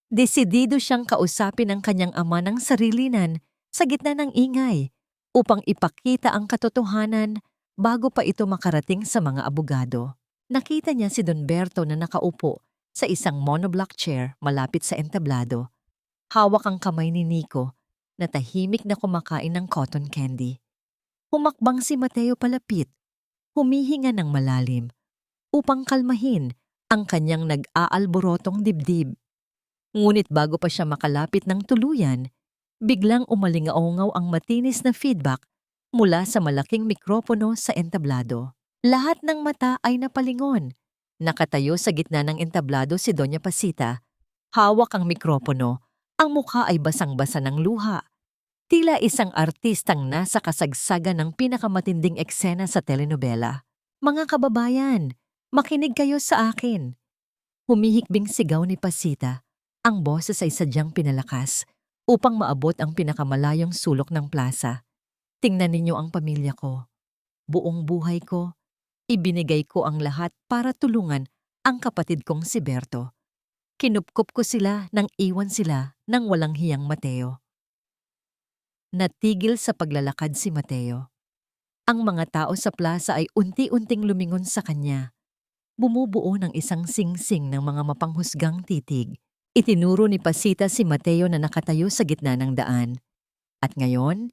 Desidido siyang kausapin ang kanyang ama ng sarilinan sa gitna ng ingay upang ipakita ang katotohanan bago pa ito makarating sa mga abogado. Nakita niya si Don Berto na nakaupo sa isang monoblock chair malapit sa entablado. Hawak ang kamay ni Nico na tahimik na kumakain ng cotton candy. Humakbang si Mateo palapit, humihinga ng malalim, upang kalmahin ang kanyang nag-aalborotong dibdib. Ngunit bago pa siya makalapit ng tuluyan, biglang umalingaongaw ang matinis na feedback mula sa malaking mikropono sa entablado. Lahat ng mata ay napalingon. Nakatayo sa gitna ng entablado si Doña Pasita. Hawak ang mikropono, ang mukha ay basang-basa ng luha. Tila isang artistang nasa kasagsagan ng pinakamatinding eksena sa telenovela. Mga kababayan, makinig kayo sa akin. Humihikbing sigaw ni Pasita. Ang boses ay sadyang pinalakas upang maabot ang pinakamalayong sulok ng plaza. Tingnan ninyo ang pamilya ko. Buong buhay ko, Ibinigay ko ang lahat para tulungan ang kapatid kong si Berto. Kinupkup ko sila nang iwan sila ng walang hiyang Mateo. Natigil sa paglalakad si Mateo. Ang mga tao sa plaza ay unti-unting lumingon sa kanya. Bumubuo ng isang singsing ng mga mapanghusgang titig. Itinuro ni Pasita si Mateo na nakatayo sa gitna ng daan. At ngayon,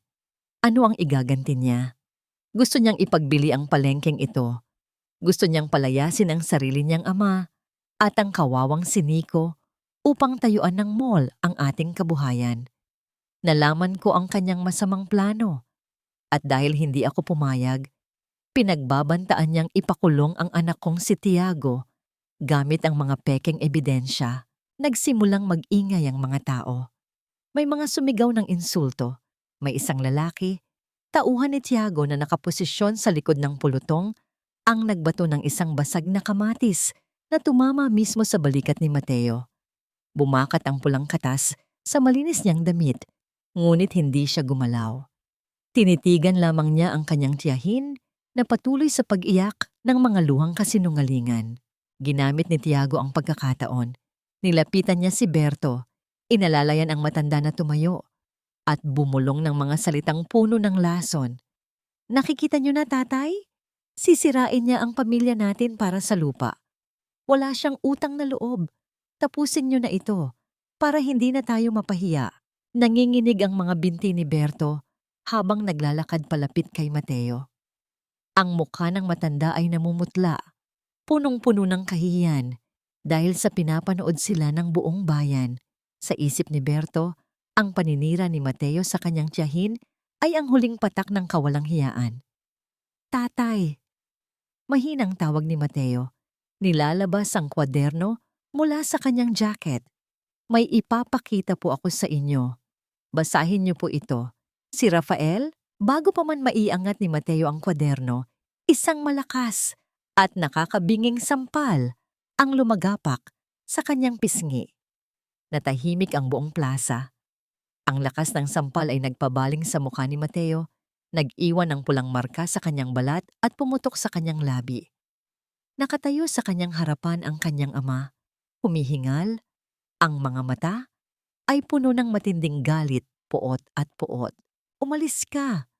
ano ang igaganti niya? Gusto niyang ipagbili ang palengkeng ito. Gusto niyang palayasin ang sarili niyang ama at ang kawawang si Nico upang tayuan ng mall ang ating kabuhayan. Nalaman ko ang kanyang masamang plano at dahil hindi ako pumayag, pinagbabantaan niyang ipakulong ang anak kong si Tiago gamit ang mga pekeng ebidensya. Nagsimulang mag-ingay ang mga tao. May mga sumigaw ng insulto. May isang lalaki, tauhan ni Tiago na nakaposisyon sa likod ng pulutong, ang nagbato ng isang basag na kamatis na tumama mismo sa balikat ni Mateo. Bumakat ang pulang katas sa malinis niyang damit, ngunit hindi siya gumalaw. Tinitigan lamang niya ang kanyang tiyahin na patuloy sa pag-iyak ng mga luhang kasinungalingan. Ginamit ni Tiago ang pagkakataon. Nilapitan niya si Berto, inalalayan ang matanda na tumayo, at bumulong ng mga salitang puno ng lason. Nakikita niyo na, tatay? Sisirain niya ang pamilya natin para sa lupa. Wala siyang utang na loob. Tapusin niyo na ito para hindi na tayo mapahiya. Nanginginig ang mga binti ni Berto habang naglalakad palapit kay Mateo. Ang mukha ng matanda ay namumutla, punong-puno ng kahihiyan dahil sa pinapanood sila ng buong bayan. Sa isip ni Berto, ang paninira ni Mateo sa kanyang tiyahin ay ang huling patak ng kawalang hiyaan. Tatay! Mahinang tawag ni Mateo. Nilalabas ang kwaderno mula sa kanyang jacket. May ipapakita po ako sa inyo. Basahin niyo po ito. Si Rafael, bago pa man maiangat ni Mateo ang kwaderno, isang malakas at nakakabinging sampal ang lumagapak sa kanyang pisngi. Natahimik ang buong plaza. Ang lakas ng sampal ay nagpabaling sa mukha ni Mateo, nag-iwan ng pulang marka sa kanyang balat at pumutok sa kanyang labi. Nakatayo sa kanyang harapan ang kanyang ama, humihingal, ang mga mata ay puno ng matinding galit, puot at puot. Umalis ka!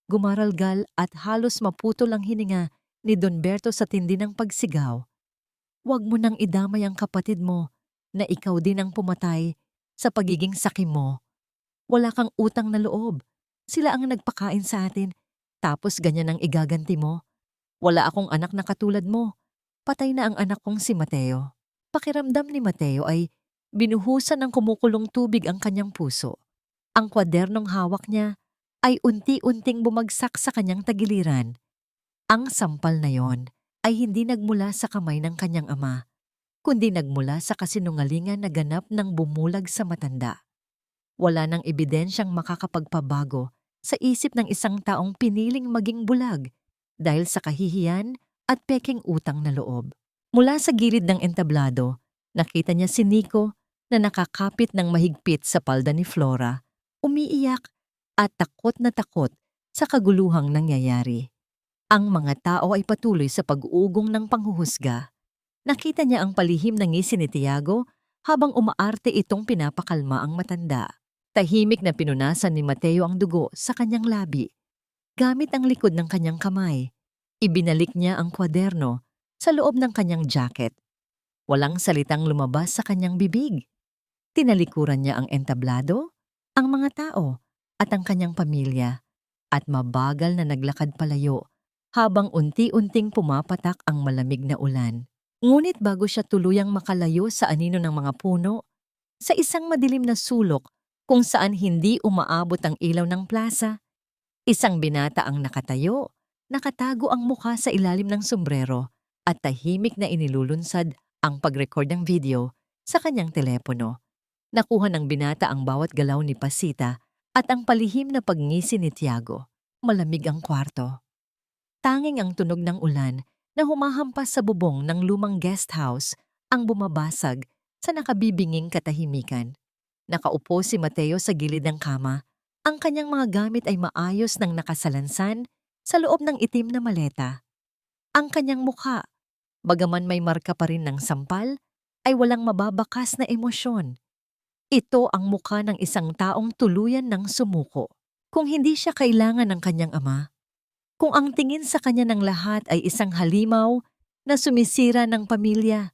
Gumaralgal at halos maputol ang hininga ni Don Berto sa tindi ng pagsigaw. Huwag mo nang idamay ang kapatid mo na ikaw din ang pumatay sa pagiging sakim mo. Wala kang utang na loob. Sila ang nagpakain sa atin, tapos ganyan ang igaganti mo. Wala akong anak na katulad mo. Patay na ang anak kong si Mateo. Pakiramdam ni Mateo ay binuhusan ng kumukulong tubig ang kanyang puso. Ang kwadernong hawak niya ay unti-unting bumagsak sa kanyang tagiliran. Ang sampal na yon ay hindi nagmula sa kamay ng kanyang ama, kundi nagmula sa kasinungalingan na ganap ng bumulag sa matanda. Wala nang ebidensyang makakapagpabago sa isip ng isang taong piniling maging bulag dahil sa kahihiyan at pekeng utang na loob. Mula sa gilid ng entablado, nakita niya si Nico na nakakapit ng mahigpit sa palda ni Flora, umiiyak at takot na takot sa kaguluhang nangyayari. Ang mga tao ay patuloy sa pag-uugong ng panghuhusga. Nakita niya ang palihim na ngisi ni Tiago habang umaarte itong pinapakalma ang matanda. Tahimik na pinunasan ni Mateo ang dugo sa kanyang labi. Gamit ang likod ng kanyang kamay, ibinalik niya ang kwaderno sa loob ng kanyang jacket. Walang salitang lumabas sa kanyang bibig. Tinalikuran niya ang entablado, ang mga tao at ang kanyang pamilya at mabagal na naglakad palayo habang unti-unting pumapatak ang malamig na ulan. Ngunit bago siya tuluyang makalayo sa anino ng mga puno, sa isang madilim na sulok kung saan hindi umaabot ang ilaw ng plaza, isang binata ang nakatayo, nakatago ang mukha sa ilalim ng sombrero at tahimik na inilulunsad ang pag-record ng video sa kanyang telepono. Nakuha ng binata ang bawat galaw ni Pasita at ang palihim na pagngisi ni Tiago. Malamig ang kwarto. Tanging ang tunog ng ulan na humahampas sa bubong ng lumang guest house ang bumabasag sa nakabibinging katahimikan. Nakaupo si Mateo sa gilid ng kama. Ang kanyang mga gamit ay maayos ng nakasalansan sa loob ng itim na maleta. Ang kanyang mukha, bagaman may marka pa rin ng sampal, ay walang mababakas na emosyon. Ito ang mukha ng isang taong tuluyan ng sumuko. Kung hindi siya kailangan ng kanyang ama, kung ang tingin sa kanya ng lahat ay isang halimaw na sumisira ng pamilya,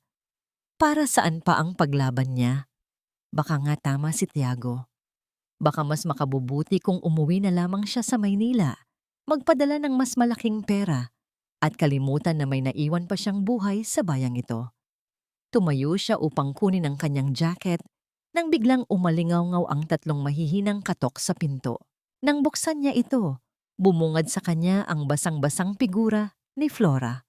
para saan pa ang paglaban niya? Baka nga tama si Tiago. Baka mas makabubuti kung umuwi na lamang siya sa Maynila, magpadala ng mas malaking pera, at kalimutan na may naiwan pa siyang buhay sa bayang ito. Tumayo siya upang kunin ang kanyang jacket nang biglang umalingaw-ngaw ang tatlong mahihinang katok sa pinto. Nang buksan niya ito, bumungad sa kanya ang basang-basang figura ni Flora.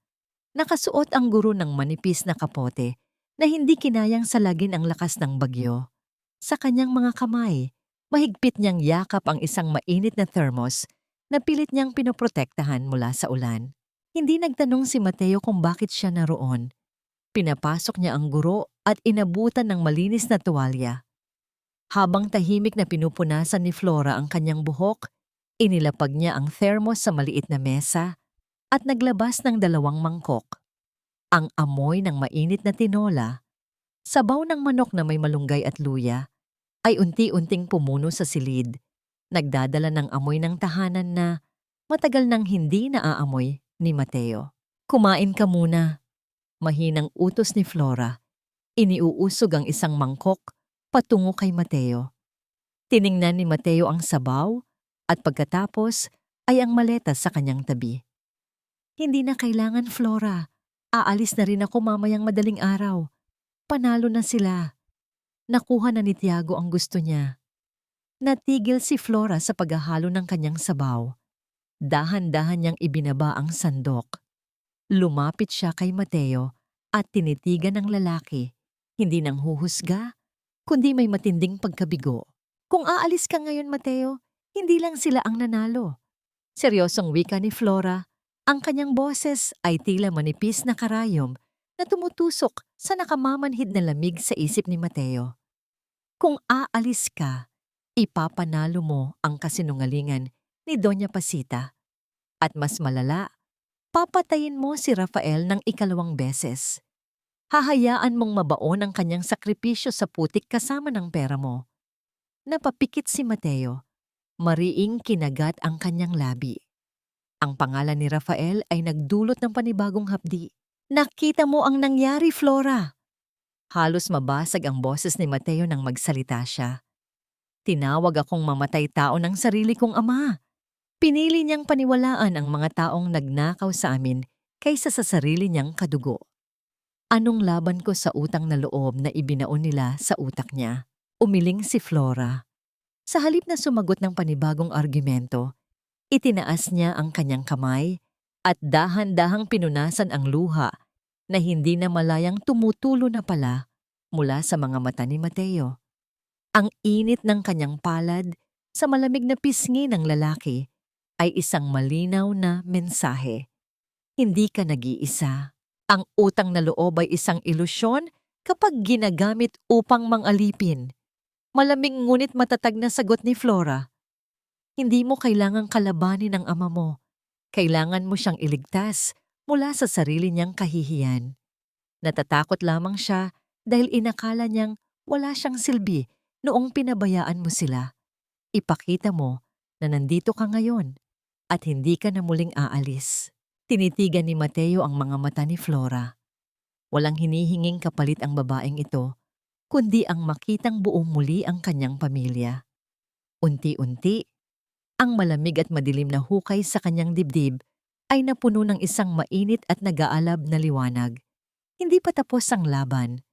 Nakasuot ang guro ng manipis na kapote na hindi kinayang salagin ang lakas ng bagyo. Sa kanyang mga kamay, mahigpit niyang yakap ang isang mainit na thermos na pilit niyang pinoprotektahan mula sa ulan. Hindi nagtanong si Mateo kung bakit siya naroon. Pinapasok niya ang guro at inabutan ng malinis na tuwalya. Habang tahimik na pinupunasan ni Flora ang kanyang buhok, inilapag niya ang thermos sa maliit na mesa at naglabas ng 2 mangkok. Ang amoy ng mainit na tinola, sabaw ng manok na may malunggay at luya, ay unti-unting pumuno sa silid, nagdadala ng amoy ng tahanan na matagal nang hindi naaamoy ni Mateo. Kumain ka muna. Mahinang utos ni Flora. Iniuusog ang isang mangkok patungo kay Mateo. Tiningnan ni Mateo ang sabaw at pagkatapos ay ang maleta sa kanyang tabi. Hindi na kailangan, Flora. Aalis na rin ako mamayang madaling araw. Panalo na sila. Nakuha na ni Tiago ang gusto niya. Natigil si Flora sa paghahalo ng kanyang sabaw. Dahan-dahan niyang ibinaba ang sandok. Lumapit siya kay Mateo at tinitigan ng lalaki, hindi nang huhusga, kundi may matinding pagkabigo. Kung aalis ka ngayon, Mateo, hindi lang sila ang nanalo. Seryosong wika ni Flora, ang kanyang boses ay tila manipis na karayom na tumutusok sa nakamamanhid na lamig sa isip ni Mateo. Kung aalis ka, ipapanalo mo ang kasinungalingan ni Doña Pasita. At mas malala, papatayin mo si Rafael ng 2 beses. Hahayaan mong mabaon ang kanyang sakripisyo sa putik kasama ng pera mo. Napapikit si Mateo. Mariing kinagat ang kanyang labi. Ang pangalan ni Rafael ay nagdulot ng panibagong hapdi. Nakita mo ang nangyari, Flora. Halos mabasag ang boses ni Mateo nang magsalita siya. Tinawag akong mamatay tao ng sarili kong ama. Pinili niyang paniwalaan ang mga taong nagnakaw sa amin kaysa sa sarili niyang kadugo. Anong laban ko sa utang na loob na ibinaon nila sa utak niya? Umiling si Flora. Sa halip na sumagot ng panibagong argumento, itinaas niya ang kanyang kamay at dahan-dahang pinunasan ang luha na hindi na malayang tumutulo na pala mula sa mga mata ni Mateo. Ang init ng kanyang palad sa malamig na pisngi ng lalaki ay isang malinaw na mensahe. Hindi ka nag-iisa. Ang utang na loob ay isang ilusyon kapag ginagamit upang mangalipin. Malamig ngunit matatag na sagot ni Flora. Hindi mo kailangang kalabanin ang ama mo. Kailangan mo siyang iligtas mula sa sarili niyang kahihiyan. Natatakot lamang siya dahil inakala niyang wala siyang silbi noong pinabayaan mo sila. Ipakita mo na nandito ka ngayon at hindi ka na muling aalis. Tinitigan ni Mateo ang mga mata ni Flora. Walang hinihinging kapalit ang babaeng ito, kundi ang makitang buong muli ang kanyang pamilya. Unti-unti, ang malamig at madilim na hukay sa kanyang dibdib ay napuno ng isang mainit at nag-aalab na liwanag. Hindi pa tapos ang laban.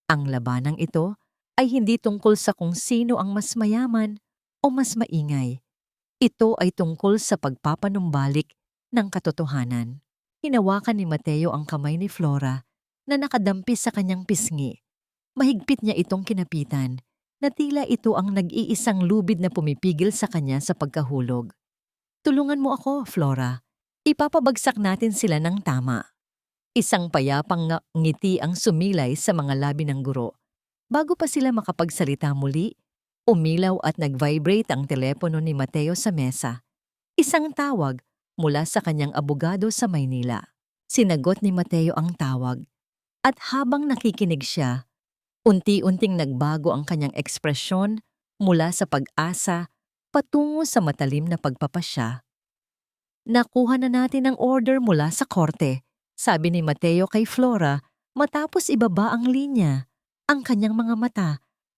Ang labanang ito ay hindi tungkol sa kung sino ang mas mayaman o mas maingay. Ito ay tungkol sa pagpapanumbalik ng katotohanan. Hinawakan ni Mateo ang kamay ni Flora na nakadampi sa kanyang pisngi. Mahigpit niya itong kinapitan na tila ito ang nag-iisang lubid na pumipigil sa kanya sa pagkahulog. Tulungan mo ako, Flora. Ipapabagsak natin sila ng tama. Isang payapang ngiti ang sumilay sa mga labi ng guro. Bago pa sila makapagsalita muli, umilaw at nag-vibrate ang telepono ni Mateo sa mesa. Isang tawag mula sa kanyang abogado sa Maynila. Sinagot ni Mateo ang tawag at habang nakikinig siya, unti-unting nagbago ang kanyang ekspresyon mula sa pag-asa patungo sa matalim na pagpapasya. Nakuha na natin ang order mula sa korte, sabi ni Mateo kay Flora matapos ibaba ang linya. Ang kanyang mga mata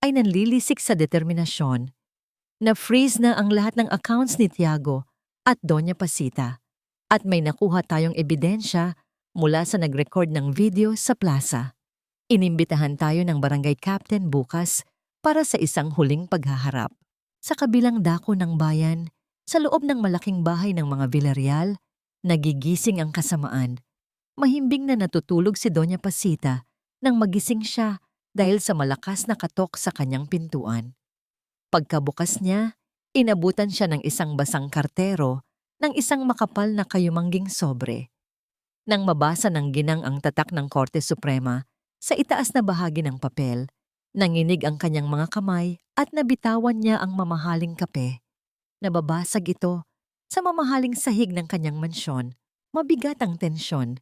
ay nanlilisik sa determinasyon. Na-freeze na ang lahat ng accounts ni Tiago at Doña Pasita at may nakuha tayong ebidensya mula sa nag-record ng video sa plaza. Inimbitahan tayo ng barangay captain bukas para sa isang huling paghaharap. Sa kabilang dako ng bayan, sa loob ng malaking bahay ng mga Villarreal, nagigising ang kasamaan. Mahimbing na natutulog si Doña Pasita nang magising siya dahil sa malakas na katok sa kanyang pintuan. Pagkabukas niya, inabutan siya ng isang basang kartero ng isang makapal na kayumangging sobre. Nang mabasa ng ginang ang tatak ng Korte Suprema sa itaas na bahagi ng papel, nanginig ang kanyang mga kamay at nabitawan niya ang mamahaling kape. Nababasag ito sa mamahaling sahig ng kanyang mansyon. Mabigat ang tensyon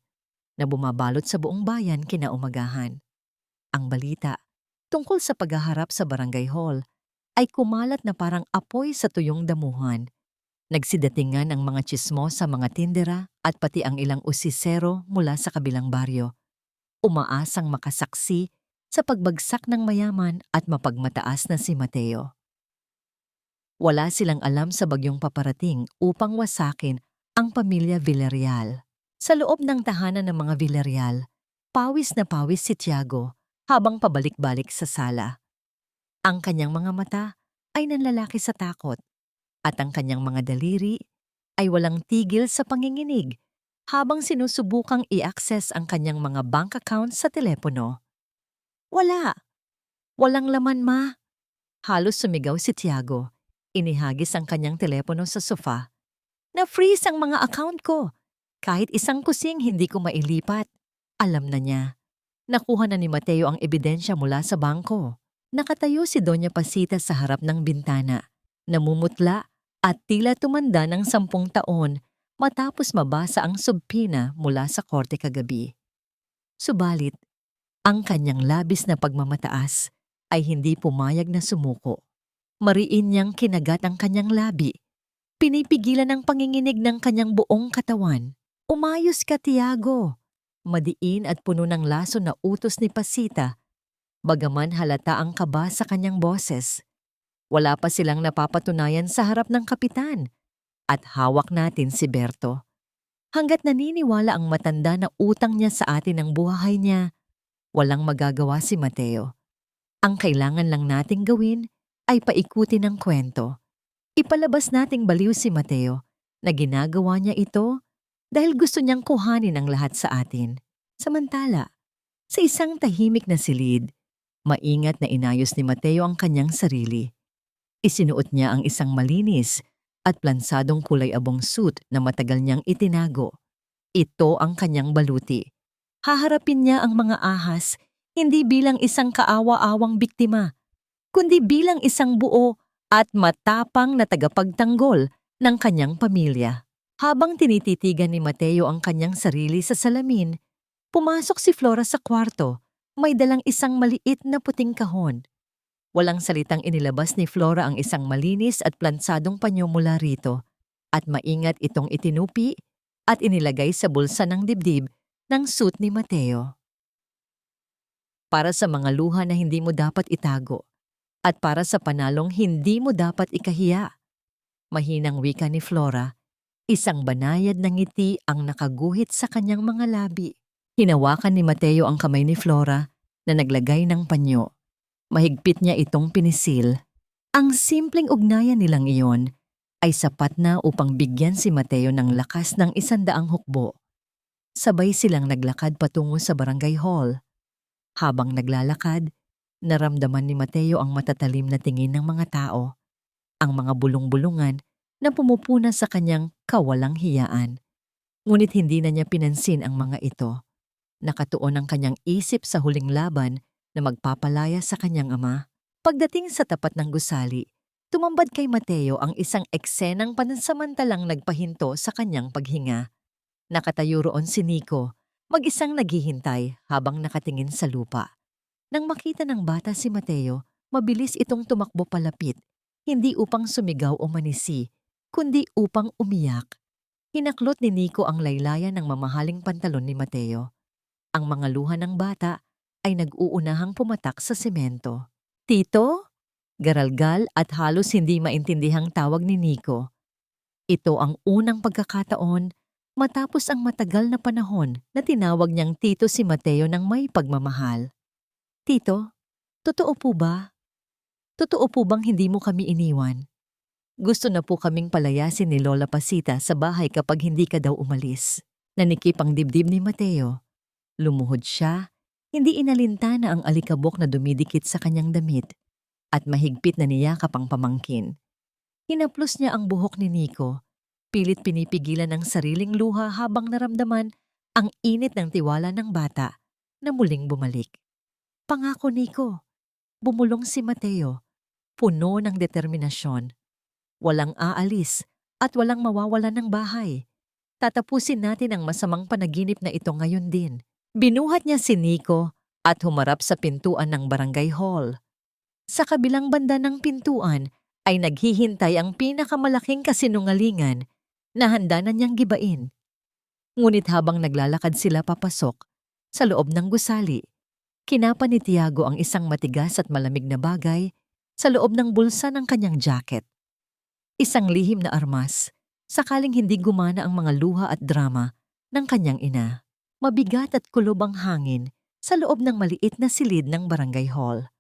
na bumabalot sa buong bayan kinaumagahan. Ang balita tungkol sa paghaharap sa barangay hall ay kumalat na parang apoy sa tuyong damuhan. Nagsidatingan ang mga tsismo sa mga tindera at pati ang ilang usisero mula sa kabilang baryo. Umaasang makasaksi sa pagbagsak ng mayaman at mapagmataas na si Mateo. Wala silang alam sa bagyong paparating upang wasakin ang pamilya Villarreal. Sa loob ng tahanan ng mga Villarreal, pawis na pawis si Tiago habang pabalik-balik sa sala. Ang kanyang mga mata ay nanlalaki sa takot at ang kanyang mga daliri ay walang tigil sa panginginig habang sinusubukang i-access ang kanyang mga bank accounts sa telepono. Wala! Walang laman, ma! Halos sumigaw si Tiago. Inihagis ang kanyang telepono sa sofa. Na-freeze ang mga account ko. Kahit isang kusing hindi ko mailipat. Alam na niya. Nakuha na ni Mateo ang ebidensya mula sa bangko. Nakatayo si Doña Pasita sa harap ng bintana. Namumutla at tila tumanda ng 10 taon matapos mabasa ang subpina mula sa korte kagabi. Subalit, ang kanyang labis na pagmamataas ay hindi pumayag na sumuko. Mariin niyang kinagat ang kanyang labi. Pinipigilan ang panginginig ng kanyang buong katawan. Umayos ka, Tiago! Madiin at puno ng laso na utos ni Pasita, bagaman halata ang kaba sa kanyang boses. Wala pa silang napapatunayan sa harap ng kapitan at hawak natin si Berto. Hanggat naniniwala ang matanda na utang niya sa atin ang buhay niya, walang magagawa si Mateo. Ang kailangan lang nating gawin ay paikutin ang kwento. Ipalabas nating baliw si Mateo na ginagawa niya ito dahil gusto niyang kuhanin ang lahat sa atin. Samantala, sa isang tahimik na silid, maingat na inayos ni Mateo ang kanyang sarili. Isinuot niya ang isang malinis at plansadong kulay abong suit na matagal niyang itinago. Ito ang kanyang baluti. Haharapin niya ang mga ahas hindi bilang isang kaawa-awang biktima, kundi bilang isang buo at matapang na tagapagtanggol ng kanyang pamilya. Habang tinititigan ni Mateo ang kanyang sarili sa salamin, pumasok si Flora sa kwarto, may dalang isang maliit na puting kahon. Walang salitang inilabas ni Flora ang isang malinis at plansadong panyo mula rito at maingat itong itinupi at inilagay sa bulsa ng dibdib ng suit ni Mateo. Para sa mga luha na hindi mo dapat itago at para sa panalong hindi mo dapat ikahiya. Mahinang wika ni Flora, isang banayad na ngiti ang nakaguhit sa kanyang mga labi. Hinawakan ni Mateo ang kamay ni Flora na naglagay ng panyo. Mahigpit niya itong pinisil. Ang simpleng ugnayan nilang iyon ay sapat na upang bigyan si Mateo ng lakas ng 100 hukbo. Sabay silang naglakad patungo sa barangay hall. Habang naglalakad, naramdaman ni Mateo ang matatalim na tingin ng mga tao, ang mga bulong-bulungan na pumupuna sa kanyang kawalang hiyaan. Ngunit hindi na niya pinansin ang mga ito. Nakatuon ang kanyang isip sa huling laban na magpapalaya sa kanyang ama. Pagdating sa tapat ng gusali, tumambad kay Mateo ang isang eksenang pansamantalang nagpahinto sa kanyang paghinga. Nakatayo roon si Nico Mag-isang naghihintay habang nakatingin sa lupa. Nang makita ng bata si Mateo, mabilis itong tumakbo palapit, hindi upang sumigaw o manisi, kundi upang umiyak. Hinaklot ni Nico ang laylayan ng mamahaling pantalon ni Mateo. Ang mga luha ng bata ay nag-uunahang pumatak sa semento. Tito? Garalgal at halos hindi maintindihang tawag ni Nico. Ito ang unang pagkakataon matapos ang matagal na panahon na tinawag niyang tito si Mateo ng may pagmamahal. Tito, totoo po ba? Totoo po bang hindi mo kami iniwan? Gusto na po kaming palayasin ni Lola Pasita sa bahay kapag hindi ka daw umalis. Nanikip ang dibdib ni Mateo. Lumuhod siya, hindi inalintana ang alikabok na dumidikit sa kanyang damit at mahigpit na niyakap ang pamangkin. Hinaplos niya ang buhok ni Nico, pilit pinipigilan ang sariling luha habang naramdaman ang init ng tiwala ng bata na muling bumalik. Pangako Nico, bumulong si Mateo, puno ng determinasyon. Walang aalis at walang mawawalan ng bahay. Tatapusin natin ang masamang panaginip na ito ngayon din. Binuhat niya si Nico at humarap sa pintuan ng barangay hall. Sa kabilang banda ng pintuan ay naghihintay ang pinakamalaking kasinungalingan na handa na niyang gibain. Ngunit habang naglalakad sila papasok, sa loob ng gusali, kinapa ni Tiago ang isang matigas at malamig na bagay sa loob ng bulsa ng kanyang jacket. Isang lihim na armas, sakaling hindi gumana ang mga luha at drama ng kanyang ina. Mabigat at kulob ang hangin sa loob ng maliit na silid ng barangay hall.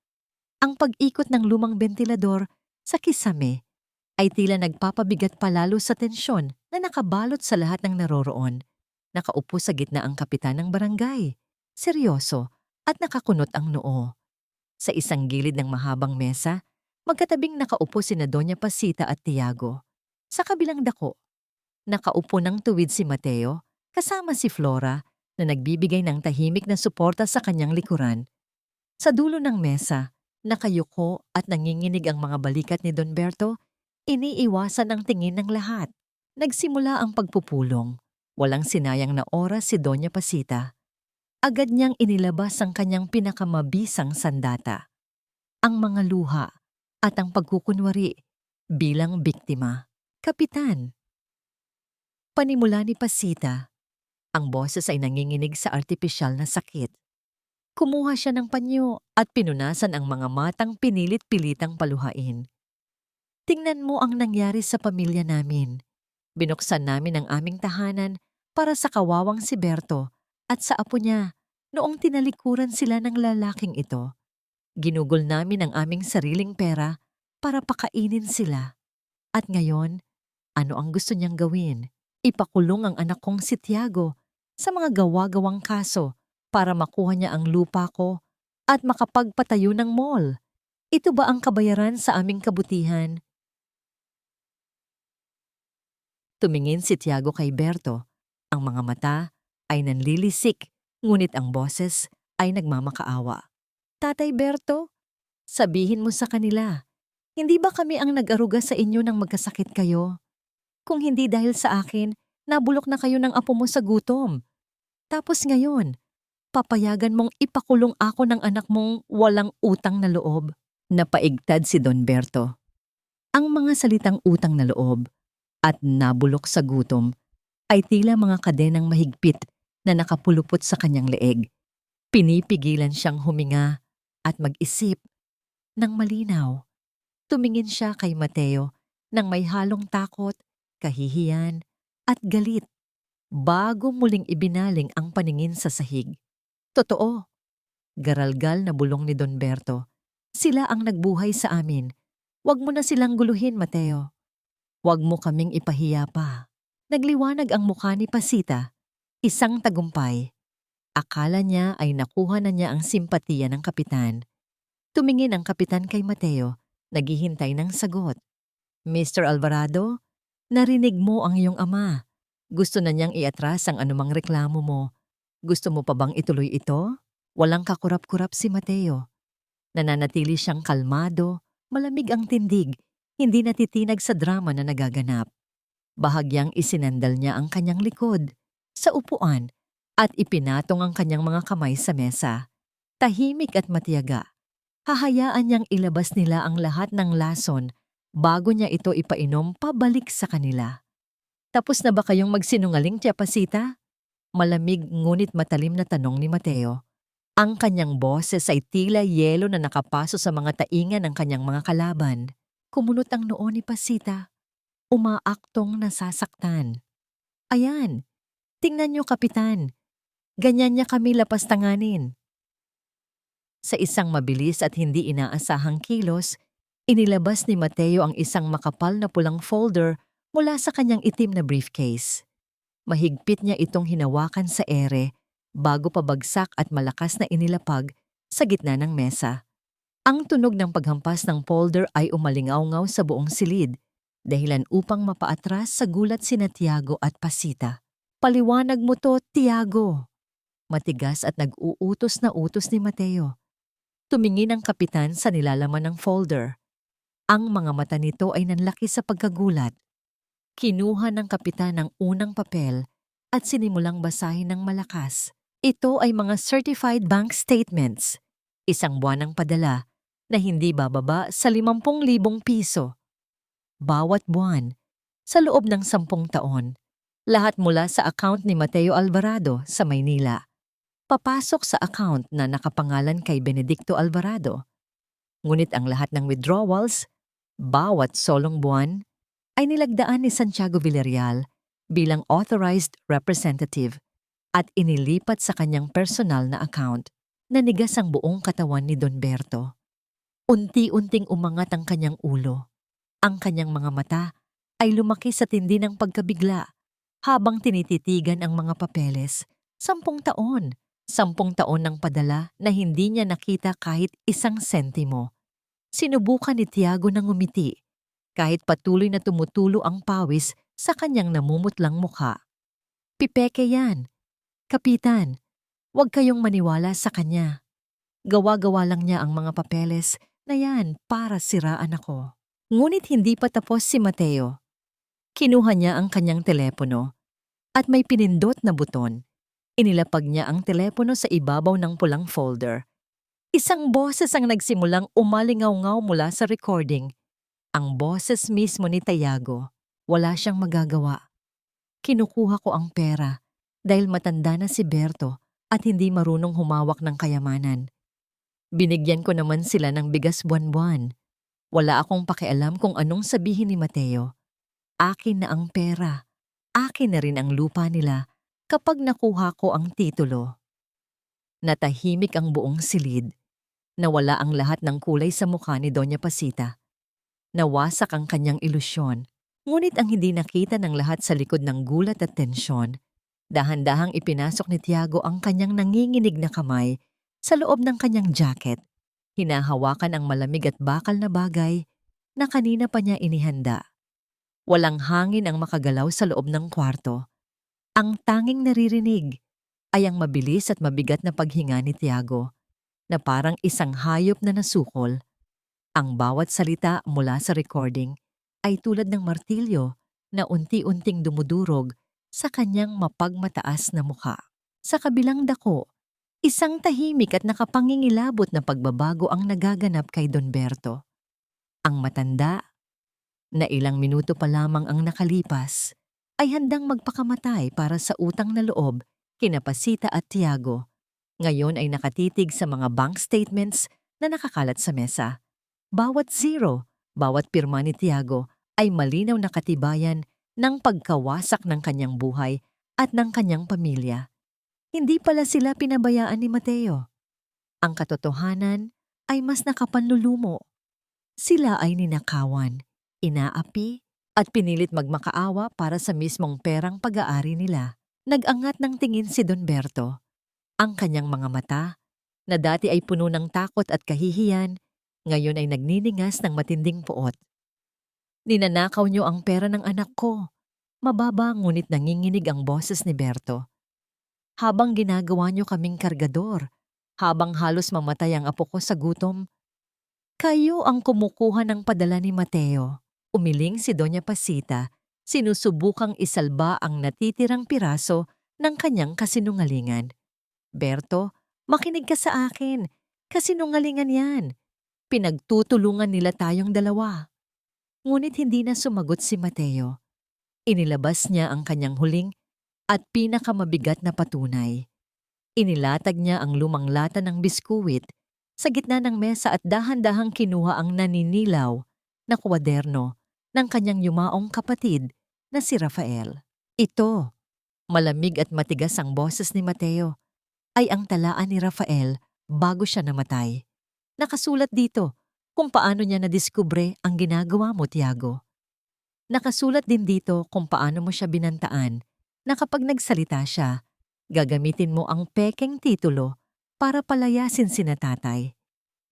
Ang pag-ikot ng lumang bentilador sa kisame ay tila nagpapabigat palalo sa tensyon na nakabalot sa lahat ng naroroon. Nakaupo sa gitna ang kapitan ng barangay, seryoso at nakakunot ang noo. Sa isang gilid ng mahabang mesa, magkatabing nakaupo sina Doña Pasita at Tiago. Sa kabilang dako, nakaupo ng tuwid si Mateo kasama si Flora na nagbibigay ng tahimik na suporta sa kanyang likuran. Sa dulo ng mesa, nakayuko at nanginginig ang mga balikat ni Don Berto, iniiwasan ang tingin ng lahat. Nagsimula ang pagpupulong. Walang sinayang na oras si Doña Pasita. Agad niyang inilabas ang kanyang pinakamabisang sandata. Ang mga luha at ang pagkukunwari bilang biktima. Kapitan. Panimula ni Pasita. Ang boses ay nanginginig sa artipisyal na sakit. Kumuha siya ng panyo at pinunasan ang mga matang pinilit-pilitang paluhain. Tingnan mo ang nangyari sa pamilya namin. Binuksan namin ang aming tahanan para sa kawawang si Berto at sa apo niya noong tinalikuran sila ng lalaking ito. Ginugol namin ang aming sariling pera para pakainin sila. At ngayon, ano ang gusto niyang gawin? Ipakulong ang anak kong si Tiago sa mga gawa-gawang kaso para makuha niya ang lupa ko at makapagpatayo ng mall. Ito ba ang kabayaran sa aming kabutihan? Tumingin si Tiago kay Berto. Ang mga mata ay nanlilisik, ngunit ang boses ay nagmamakaawa. Tatay Berto, sabihin mo sa kanila, hindi ba kami ang nag-aruga sa inyo nang magkasakit kayo? Kung hindi dahil sa akin, nabulok na kayo ng apo mo sa gutom. Tapos ngayon, papayagan mong ipakulong ako ng anak mong walang utang na loob. Napaigtad si Don Berto. Ang mga salitang utang na loob at nabulok sa gutom ay tila mga kadenang mahigpit na nakapulupot sa kanyang leeg. Pinipigilan siyang huminga at mag-isip ng malinaw. Tumingin siya kay Mateo nang may halong takot, kahihiyan at galit bago muling ibinaling ang paningin sa sahig. Totoo, garalgal na bulong ni Don Berto. Sila ang nagbuhay sa amin. Huwag mo na silang guluhin, Mateo. Huwag mo kaming ipahiya pa. Nagliwanag ang mukha ni Pasita, isang tagumpay. Akala niya ay nakuha na niya ang simpatiya ng kapitan. Tumingin ang kapitan kay Mateo, naghihintay ng sagot. Mr. Alvarado, narinig mo ang iyong ama. Gusto na niyang iatras ang anumang reklamo mo. Gusto mo pa bang ituloy ito? Walang kakurap-kurap si Mateo. Nananatili siyang kalmado, malamig ang tindig, hindi natitinag sa drama na nagaganap. Bahagyang isinandal niya ang kanyang likod sa upuan at ipinatong ang kanyang mga kamay sa mesa. Tahimik at matiyaga. Hahayaan niyang ilabas nila ang lahat ng lason bago niya ito ipainom pabalik sa kanila. Tapos na ba kayong magsinungaling, Tia Pasita? Malamig ngunit matalim na tanong ni Mateo. Ang kanyang boses ay tila yelo na nakapaso sa mga tainga ng kanyang mga kalaban. Kumunot ang noo ni Pasita. Umaaktong nasasaktan. Ayan, tingnan niyo, Kapitan. Ganyan niya kami lapastanganin. Sa isang mabilis at hindi inaasahang kilos, inilabas ni Mateo ang isang makapal na pulang folder mula sa kanyang itim na briefcase. Mahigpit niya itong hinawakan sa ere bago pabagsak at malakas na inilapag sa gitna ng mesa. Ang tunog ng paghampas ng folder ay umalingaw-ngaw sa buong silid, dahilan upang mapaatras sa gulat sina Tiago at Pasita. Paliwanag mo to, Tiago! Matigas at nag-uutos na utos ni Mateo. Tumingin ang kapitan sa nilalaman ng folder. Ang mga mata nito ay nanlaki sa pagkagulat. Kinuha ng kapitan ang unang papel at sinimulang basahin ng malakas. Ito ay mga certified bank statements, isang buwanang padala na hindi bababa sa 50,000 piso. Bawat buwan, sa loob ng 10 taon, lahat mula sa account ni Mateo Alvarado sa Maynila. Papasok sa account na nakapangalan kay Benedicto Alvarado. Ngunit ang lahat ng withdrawals, bawat solong buwan, ay nilagdaan ni Santiago Villarreal bilang authorized representative at inilipat sa kanyang personal na account. Nanigas ang buong katawan ni Don Berto. Unti-unting umangat ang kanyang ulo. Ang kanyang mga mata ay lumaki sa tindi ng pagkabigla habang tinititigan ang mga papeles. 10 taon. 10 taon ng padala na hindi niya nakita kahit 1 sentimo. Sinubukan ni Tiago na ngumiti kahit patuloy na tumutulo ang pawis sa kanyang namumutlang mukha. Pipeke yan. Kapitan, huwag kayong maniwala sa kanya. Gawa-gawa lang niya ang mga papeles na yan para siraan ako. Ngunit hindi pa tapos si Mateo. Kinuha niya ang kanyang telepono at may pinindot na buton. Inilapag niya ang telepono sa ibabaw ng pulang folder. Isang boses ang nagsimulang umalingaw-ngaw mula sa recording. Ang boses mismo ni Tiago. Wala siyang magagawa. Kinukuha ko ang pera dahil matanda na si Berto at hindi marunong humawak ng kayamanan. Binigyan ko naman sila ng bigas buwan-buwan. Wala akong pakialam kung anong sabihin ni Mateo. Akin na ang pera. Akin na rin ang lupa nila kapag nakuha ko ang titulo. Natahimik ang buong silid. Nawala ang lahat ng kulay sa mukha ni Doña Pasita. Nawasak ang kanyang ilusyon, ngunit ang hindi nakita ng lahat sa likod ng gulat at tensyon, dahan-dahang ipinasok ni Tiago ang kanyang nanginginig na kamay sa loob ng kanyang jacket. Hinahawakan ang malamig at bakal na bagay na kanina pa niya inihanda. Walang hangin ang makagalaw sa loob ng kwarto. Ang tanging naririnig ay ang mabilis at mabigat na paghinga ni Tiago, na parang isang hayop na nasukol. Ang bawat salita mula sa recording ay tulad ng martilyo na unti-unting dumudurog sa kanyang mapagmataas na mukha. Sa kabilang dako, isang tahimik at nakapangingilabot na pagbabago ang nagaganap kay Don Berto. Ang matanda, na ilang minuto pa lamang ang nakalipas, ay handang magpakamatay para sa utang na loob kina Pasita at Tiago. Ngayon ay nakatitig sa mga bank statements na nakakalat sa mesa. Bawat zero, bawat pirma ni Tiago ay malinaw na katibayan ng pagkawasak ng kanyang buhay at ng kanyang pamilya. Hindi pala sila pinabayaan ni Mateo. Ang katotohanan ay mas nakapanlulumo. Sila ay ninakawan, inaapi, at pinilit magmakaawa para sa mismong perang pag-aari nila. Nag-angat ng tingin si Don Berto. Ang kanyang mga mata, na dati ay puno ng takot at kahihiyan, ngayon ay nagniningas ng matinding puot. Ninanakaw niyo ang pera ng anak ko. Mababa ngunit nanginginig ang boses ni Berto. Habang ginagawa niyo kaming kargador, habang halos mamatay ang apo ko sa gutom, kayo ang kumukuha ng padala ni Mateo. Umiling si Doña Pasita, sinusubukang isalba ang natitirang piraso ng kanyang kasinungalingan. Berto, makinig ka sa akin. Kasinungalingan yan. Pinagtutulungan nila tayong dalawa. Ngunit hindi na sumagot si Mateo. Inilabas niya ang kanyang huling at pinakamabigat na patunay. Inilatag niya ang lumang lata ng biskuit sa gitna ng mesa at dahan-dahang kinuha ang naninilaw na kwaderno ng kanyang yumaong kapatid na si Rafael. Ito, malamig at matigas ang boses ni Mateo, ay ang talaan ni Rafael bago siya namatay. Nakasulat dito kung paano niya nadiskubre ang ginagawa mo, Tiago. Nakasulat din dito kung paano mo siya binantaan na kapag nagsalita siya, gagamitin mo ang pekeng titulo para palayasin sina tatay.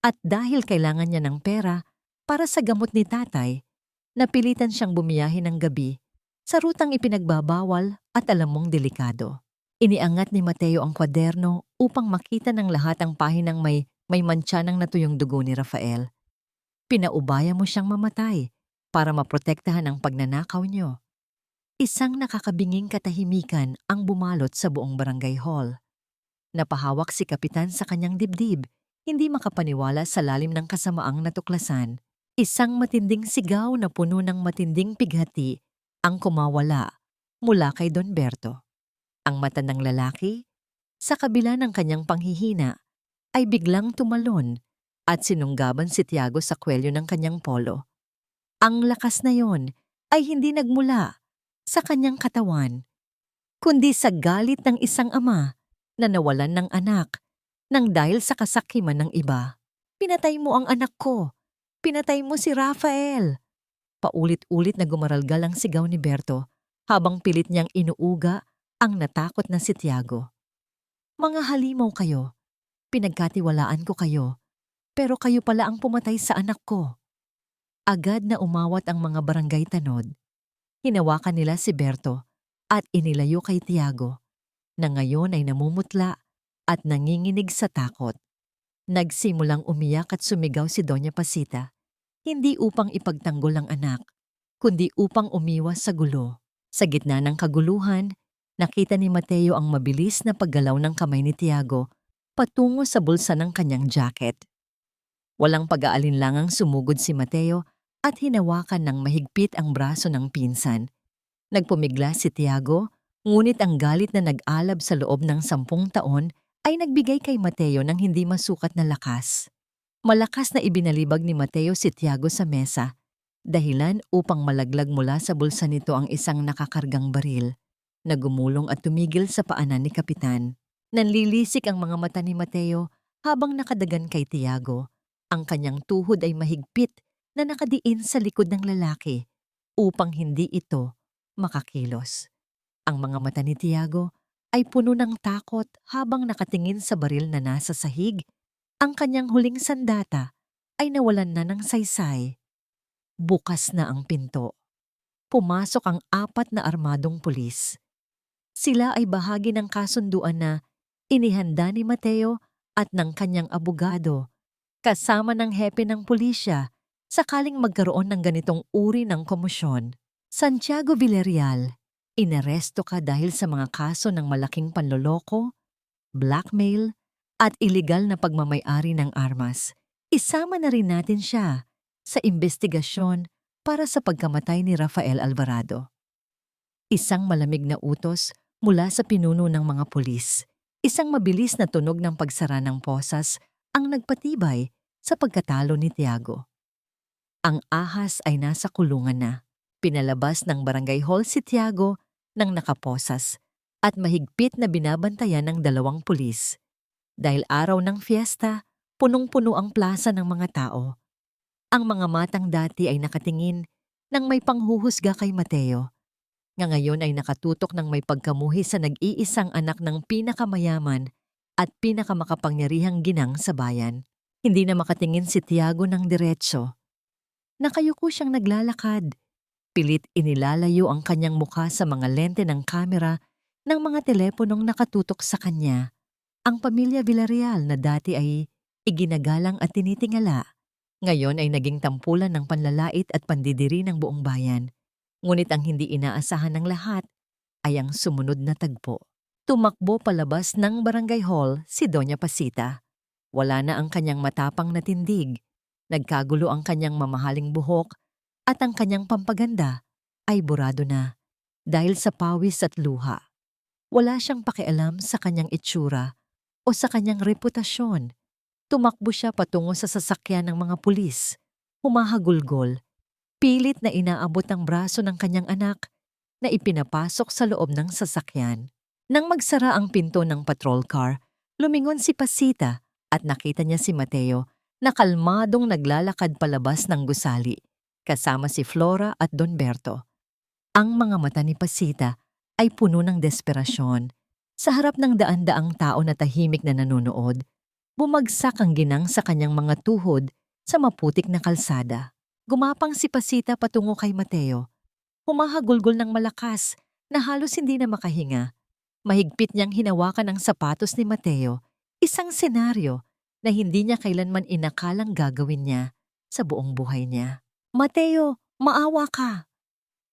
At dahil kailangan niya ng pera para sa gamot ni tatay, napilitan siyang bumiyahe ng gabi sa rutang ipinagbabawal at alam mong delikado. Iniangat ni Mateo ang kwaderno upang makita ng lahat ang pahinang may mantsa ng natuyong dugo ni Rafael. Pinaubaya mo siyang mamatay para maprotektahan ang pagnanakaw niyo. Isang nakakabinging katahimikan ang bumalot sa buong barangay hall. Napahawak si Kapitan sa kanyang dibdib, hindi makapaniwala sa lalim ng kasamaang natuklasan. Isang matinding sigaw na puno ng matinding pighati ang kumawala mula kay Don Berto. Ang mata ng lalaki, sa kabila ng kanyang panghihina, ay biglang tumalon at sinunggaban si Tiago sa kwelyo ng kanyang polo. Ang lakas na yon ay hindi nagmula sa kanyang katawan, kundi sa galit ng isang ama na nawalan ng anak nang dahil sa kasakiman ng iba. Pinatay mo ang anak ko! Pinatay mo si Rafael! Paulit-ulit na gumaralgal ang sigaw ni Berto habang pilit niyang inuuga ang natakot na si Tiago. Mga halimaw kayo, pinagkatiwalaan ko kayo, pero kayo pala ang pumatay sa anak ko. Agad na umawat ang mga barangay tanod. Hinawakan nila si Berto at inilayo kay Tiago, na ngayon ay namumutla at nanginginig sa takot. Nagsimulang umiyak at sumigaw si Doña Pasita, hindi upang ipagtanggol ang anak, kundi upang umiwas sa gulo. Sa gitna ng kaguluhan, nakita ni Mateo ang mabilis na paggalaw ng kamay ni Tiago patungo sa bulsa ng kanyang jacket. Walang pag-aalinlangang sumugod si Mateo at hinawakan ng mahigpit ang braso ng pinsan. Nagpumigla si Tiago, ngunit ang galit na nag-alab sa loob ng 10 taon ay nagbigay kay Mateo ng hindi masukat na lakas. Malakas na ibinalibag ni Mateo si Tiago sa mesa, dahilan upang malaglag mula sa bulsa nito ang isang nakakargang baril, na gumulong at tumigil sa paanan ni Kapitan. Nanlilisik ang mga mata ni Mateo habang nakadagan kay Tiago. Ang kanyang tuhod ay mahigpit na nakadiin sa likod ng lalaki upang hindi ito makakilos. Ang mga mata ni Tiago ay puno ng takot habang nakatingin sa baril na nasa sahig. Ang kanyang huling sandata ay nawalan na ng saysay. Bukas na ang pinto. Pumasok ang 4 na armadong pulis. Sila ay bahagi ng kasunduan na inihanda ni Mateo at ng kanyang abogado, kasama ng hepe ng pulisya, sakaling magkaroon ng ganitong uri ng komosyon. Santiago Villarreal, inaresto ka dahil sa mga kaso ng malaking panloloko, blackmail, at iligal na pagmamay-ari ng armas. Isama na rin natin siya sa investigasyon para sa pagkamatay ni Rafael Alvarado. Isang malamig na utos mula sa pinuno ng mga pulis. Isang mabilis na tunog ng pagsara ng posas ang nagpatibay sa pagkatalo ni Tiago. Ang ahas ay nasa kulungan na. Pinalabas ng barangay hall si Tiago ng nakaposas at mahigpit na binabantayan ng 2 pulis. Dahil araw ng fiesta, punong-puno ang plaza ng mga tao. Ang mga matang dati ay nakatingin nang may panghuhusga kay Mateo. Nga ngayon ay nakatutok ng may pagkamuhi sa nag-iisang anak ng pinakamayaman at pinakamakapangyarihang ginang sa bayan. Hindi na makatingin si Tiago ng diretso. Nakayuko siyang naglalakad. Pilit inilalayo ang kanyang mukha sa mga lente ng kamera ng mga teleponong nakatutok sa kanya. Ang pamilya Villarreal na dati ay iginagalang at tinitingala, ngayon ay naging tampulan ng panlalait at pandidiri ng buong bayan. Ngunit ang hindi inaasahan ng lahat ay ang sumunod na tagpo. Tumakbo palabas ng barangay hall si Doña Pasita. Wala na ang kanyang matapang na tindig. Nagkagulo ang kanyang mamahaling buhok at ang kanyang pampaganda ay burado na dahil sa pawis at luha. Wala siyang pakialam sa kanyang itsura o sa kanyang reputasyon. Tumakbo siya patungo sa sasakyan ng mga pulis. Humahagulgol, pilit na inaabot ang braso ng kanyang anak na ipinapasok sa loob ng sasakyan. Nang magsara ang pinto ng patrol car, lumingon si Pasita at nakita niya si Mateo na kalmadong naglalakad palabas ng gusali, kasama si Flora at Don Berto. Ang mga mata ni Pasita ay puno ng desperasyon. Sa harap ng daan-daang tao na tahimik na nanonood, bumagsak ang ginang sa kanyang mga tuhod sa maputik na kalsada. Gumapang si Pasita patungo kay Mateo. Humahagulgol ng malakas na halos hindi na makahinga. Mahigpit niyang hinawakan ang sapatos ni Mateo, isang senaryo na hindi niya kailanman inakalang gagawin niya sa buong buhay niya. Mateo, maawa ka!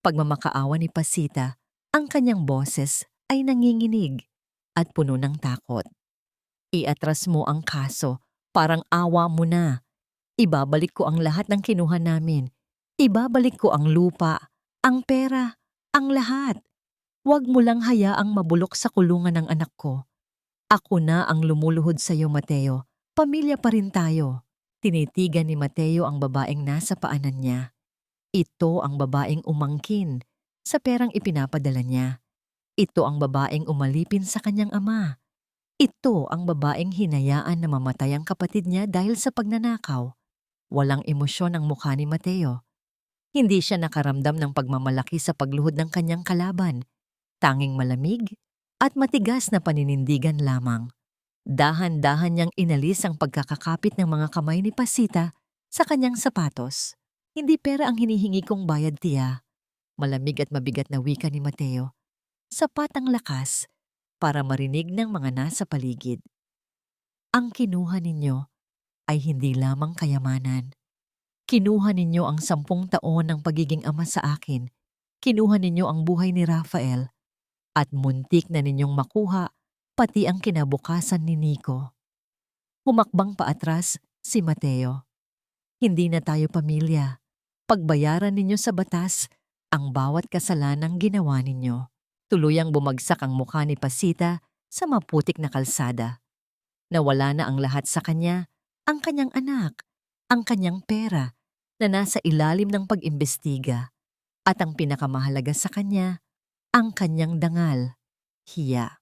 Pagmamakaawa ni Pasita, ang kanyang boses ay nanginginig at puno ng takot. Iatras mo ang kaso, parang awa mo na. Ibabalik ko ang lahat ng kinuha namin. Ibabalik ko ang lupa, ang pera, ang lahat. Huwag mo lang hayaang mabulok sa kulungan ng anak ko. Ako na ang lumuluhod sa iyo, Mateo. Pamilya pa rin tayo. Tinitigan ni Mateo ang babaeng nasa paanan niya. Ito ang babaeng umangkin sa perang ipinapadala niya. Ito ang babaeng umalipin sa kanyang ama. Ito ang babaeng hinayaan na mamatay ang kapatid niya dahil sa pagnanakaw. Walang emosyon ang mukha ni Mateo. Hindi siya nakaramdam ng pagmamalaki sa pagluhod ng kanyang kalaban. Tanging malamig at matigas na paninindigan lamang. Dahan-dahan niyang inalis ang pagkakakapit ng mga kamay ni Pasita sa kanyang sapatos. Hindi pera ang hinihingi kong bayad, tiya. Malamig at mabigat na wika ni Mateo. Sapat ang lakas para marinig ng mga nasa paligid. Ang kinuha ninyo ay hindi lamang kayamanan. Kinuha ninyo ang 10 taon ng pagiging ama sa akin. Kinuha ninyo ang buhay ni Rafael. At muntik na ninyong makuha pati ang kinabukasan ni Nico. Humakbang paatras si Mateo. Hindi na tayo pamilya. Pagbayaran ninyo sa batas ang bawat kasalanang ginawa ninyo. Tuluyang bumagsak ang mukha ni Pasita sa maputik na kalsada. Nawala na ang lahat sa kanya, ang kanyang anak, ang kanyang pera na nasa ilalim ng pag-imbestiga. At ang pinakamahalaga sa kanya, ang kanyang dangal, hiya.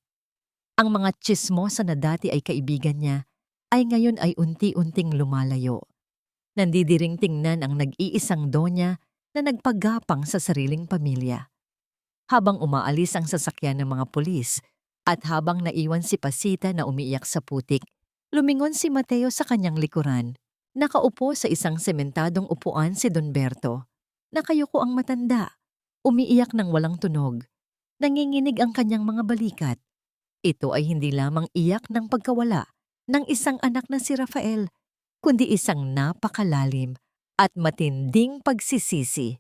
Ang mga tsismosa na dati ay kaibigan niya ay ngayon ay unti-unting lumalayo. Nandidiring tingnan ang nag-iisang donya na nagpagapang sa sariling pamilya. Habang umaalis ang sasakyan ng mga pulis at habang naiwan si Pasita na umiiyak sa putik, lumingon si Mateo sa kanyang likuran. Nakaupo sa isang sementadong upuan si Don Berto. Nakayuko ang matanda, umiiyak ng walang tunog. Nanginginig ang kanyang mga balikat. Ito ay hindi lamang iyak ng pagkawala ng isang anak na si Rafael, kundi isang napakalalim at matinding pagsisisi.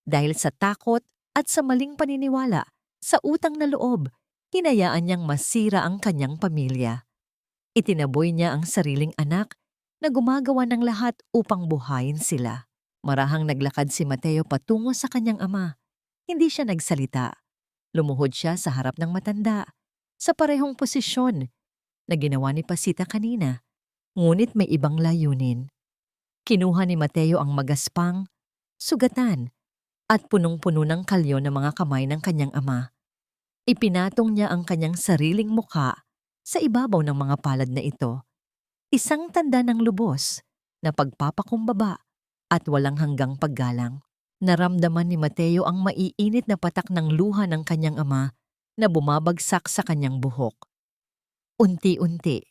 Dahil sa takot at sa maling paniniwala sa utang na loob, hinayaan niyang masira ang kanyang pamilya. Itinaboy niya ang sariling anak na gumagawa ng lahat upang buhayin sila. Marahang naglakad si Mateo patungo sa kanyang ama. Hindi siya nagsalita. Lumuhod siya sa harap ng matanda, sa parehong posisyon na ginawa ni Pasita kanina, ngunit may ibang layunin. Kinuha ni Mateo ang magaspang, sugatan, at punong-puno ng kalyo ng mga kamay ng kanyang ama. Ipinatong niya ang kanyang sariling mukha sa ibabaw ng mga palad na ito. Isang tanda ng lubos na pagpapakumbaba at walang hanggang paggalang. Naramdaman ni Mateo ang maiinit na patak ng luha ng kanyang ama na bumabagsak sa kanyang buhok. Unti-unti,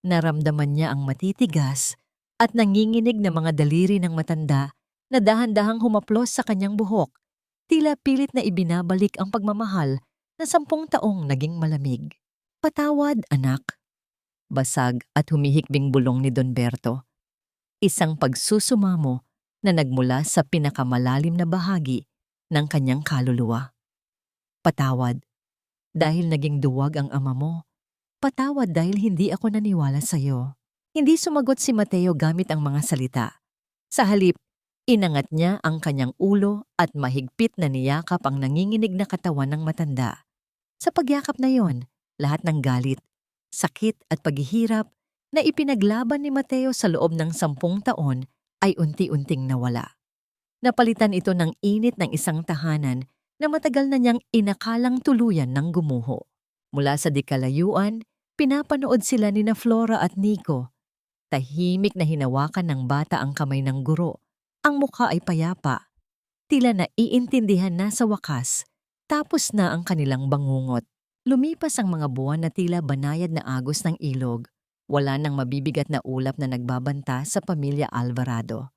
naramdaman niya ang matitigas at nanginginig na mga daliri ng matanda na dahan-dahang humaplos sa kanyang buhok, tila pilit na ibinabalik ang pagmamahal na 10 taong naging malamig. Patawad, anak. Basag at humihikbing bulong ni Don Berto. Isang pagsusumamo na nagmula sa pinakamalalim na bahagi ng kanyang kaluluwa. Patawad. dahil naging duwag ang ama mo. Patawad dahil hindi ako naniwala sa'yo. Hindi sumagot si Mateo gamit ang mga salita. Sa halip, inangat niya ang kanyang ulo at mahigpit na niyakap ang nanginginig na katawan ng matanda. Sa pagyakap na yon, lahat ng galit, sakit at paghihirap na ipinaglaban ni Mateo sa loob ng 10 taon ay unti-unting nawala. Napalitan ito ng init ng isang tahanan na matagal na niyang inakalang tuluyan ng gumuho. Mula sa dikalayuan, pinapanood sila ni na Flora at Nico. Tahimik na hinawakan ng bata ang kamay ng guro. Ang mukha ay payapa. Tila naiintindihan na sa wakas, tapos na ang kanilang bangungot. Lumipas ang mga buwan na tila banayad na agos ng ilog. Wala nang mabibigat na ulap na nagbabanta sa pamilya Alvarado.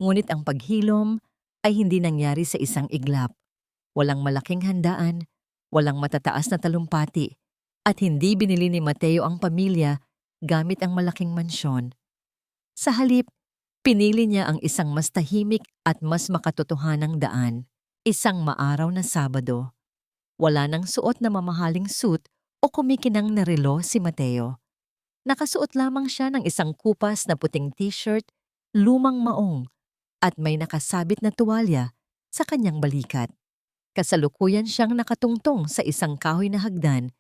Ngunit ang paghilom ay hindi nangyari sa isang iglap. Walang malaking handaan, walang matataas na talumpati, at hindi binili ni Mateo ang pamilya gamit ang malaking mansyon. Sa halip, pinili niya ang isang mas tahimik at mas makatotohanang daan, isang maaraw na Sabado. Wala nang suot na mamahaling suit o kumikinang na relo si Mateo. Nakasuot lamang siya ng isang kupas na puting t-shirt, lumang maong, at may nakasabit na tuwalya sa kanyang balikat. Kasalukuyan siyang nakatungtong sa isang kahoy na hagdan,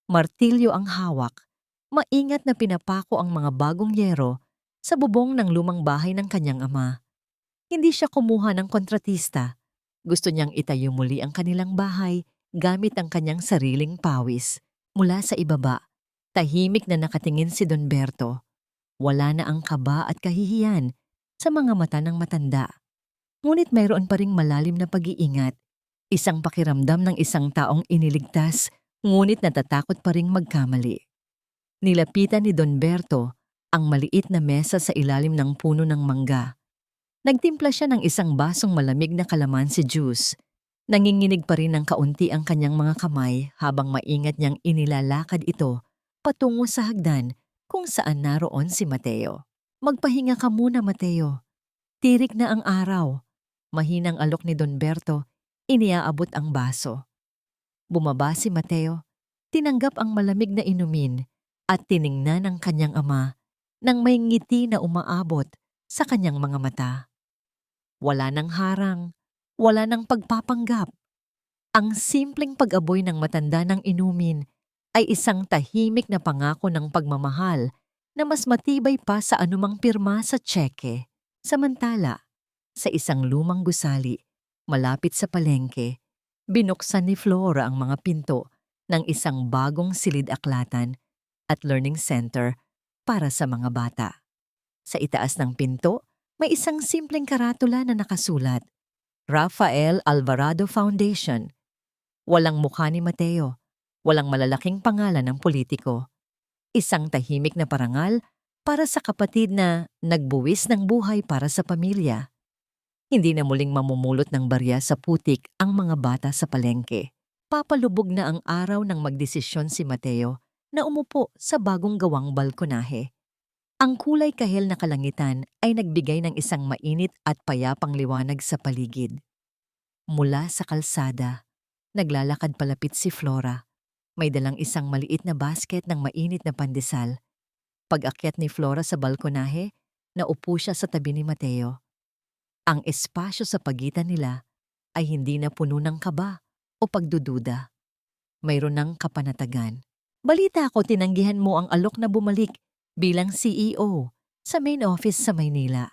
martilyo ang hawak, maingat na pinapako ang mga bagong yero sa bubong ng lumang bahay ng kanyang ama. Hindi siya kumuha ng kontratista. Gusto niyang itayo muli ang kanilang bahay gamit ang kanyang sariling pawis. Mula sa ibaba, tahimik na nakatingin si Don Berto. Wala na ang kaba at kahihiyan sa mga mata ng matanda. Ngunit mayroon pa ring malalim na pag-iingat. Isang pakiramdam ng isang taong iniligtas, ngunit natatakot pa ring magkamali. Nilapitan ni Don Berto ang maliit na mesa sa ilalim ng puno ng mangga. Nagtimpla siya ng isang basong malamig na kalamansi juice. Nanginginig pa rin ng kaunti ang kanyang mga kamay habang maingat niyang inilalakad ito patungo sa hagdan kung saan naroon si Mateo. Magpahinga ka muna, Mateo. Tirik na ang araw. Mahinang alok ni Don Berto. Iniaabot ang baso. Bumaba si Mateo, tinanggap ang malamig na inumin at tiningnan ang kanyang ama nang may ngiti na umaabot sa kanyang mga mata. Wala nang harang, wala nang pagpapanggap. Ang simpleng pag-aboy ng matanda ng inumin ay isang tahimik na pangako ng pagmamahal na mas matibay pa sa anumang pirma sa tseke. Samantala, sa isang lumang gusali, malapit sa palengke, binuksan ni Flora ang mga pinto ng isang bagong silid-aklatan at learning center para sa mga bata. Sa itaas ng pinto, may isang simpleng karatula na nakasulat, Rafael Alvarado Foundation. Walang mukha ni Mateo, walang malalaking pangalan ng politiko. Isang tahimik na parangal para sa kapatid na nagbuwis ng buhay para sa pamilya. Hindi na muling mamumulot ng barya sa putik ang mga bata sa palengke. Papalubog na ang araw nang magdesisyon si Mateo na umupo sa bagong gawang balkonahe. Ang kulay kahel na kalangitan ay nagbigay ng isang mainit at payapang liwanag sa paligid. Mula sa kalsada, naglalakad palapit si Flora. May dalang isang maliit na basket ng mainit na pandesal. Pag-akyat ni Flora sa balkonahe, naupo siya sa tabi ni Mateo. Ang espasyo sa pagitan nila ay hindi na puno ng kaba o pagdududa. Mayroon ng kapanatagan. Balita ko tinanggihan mo ang alok na bumalik bilang CEO sa main office sa Maynila.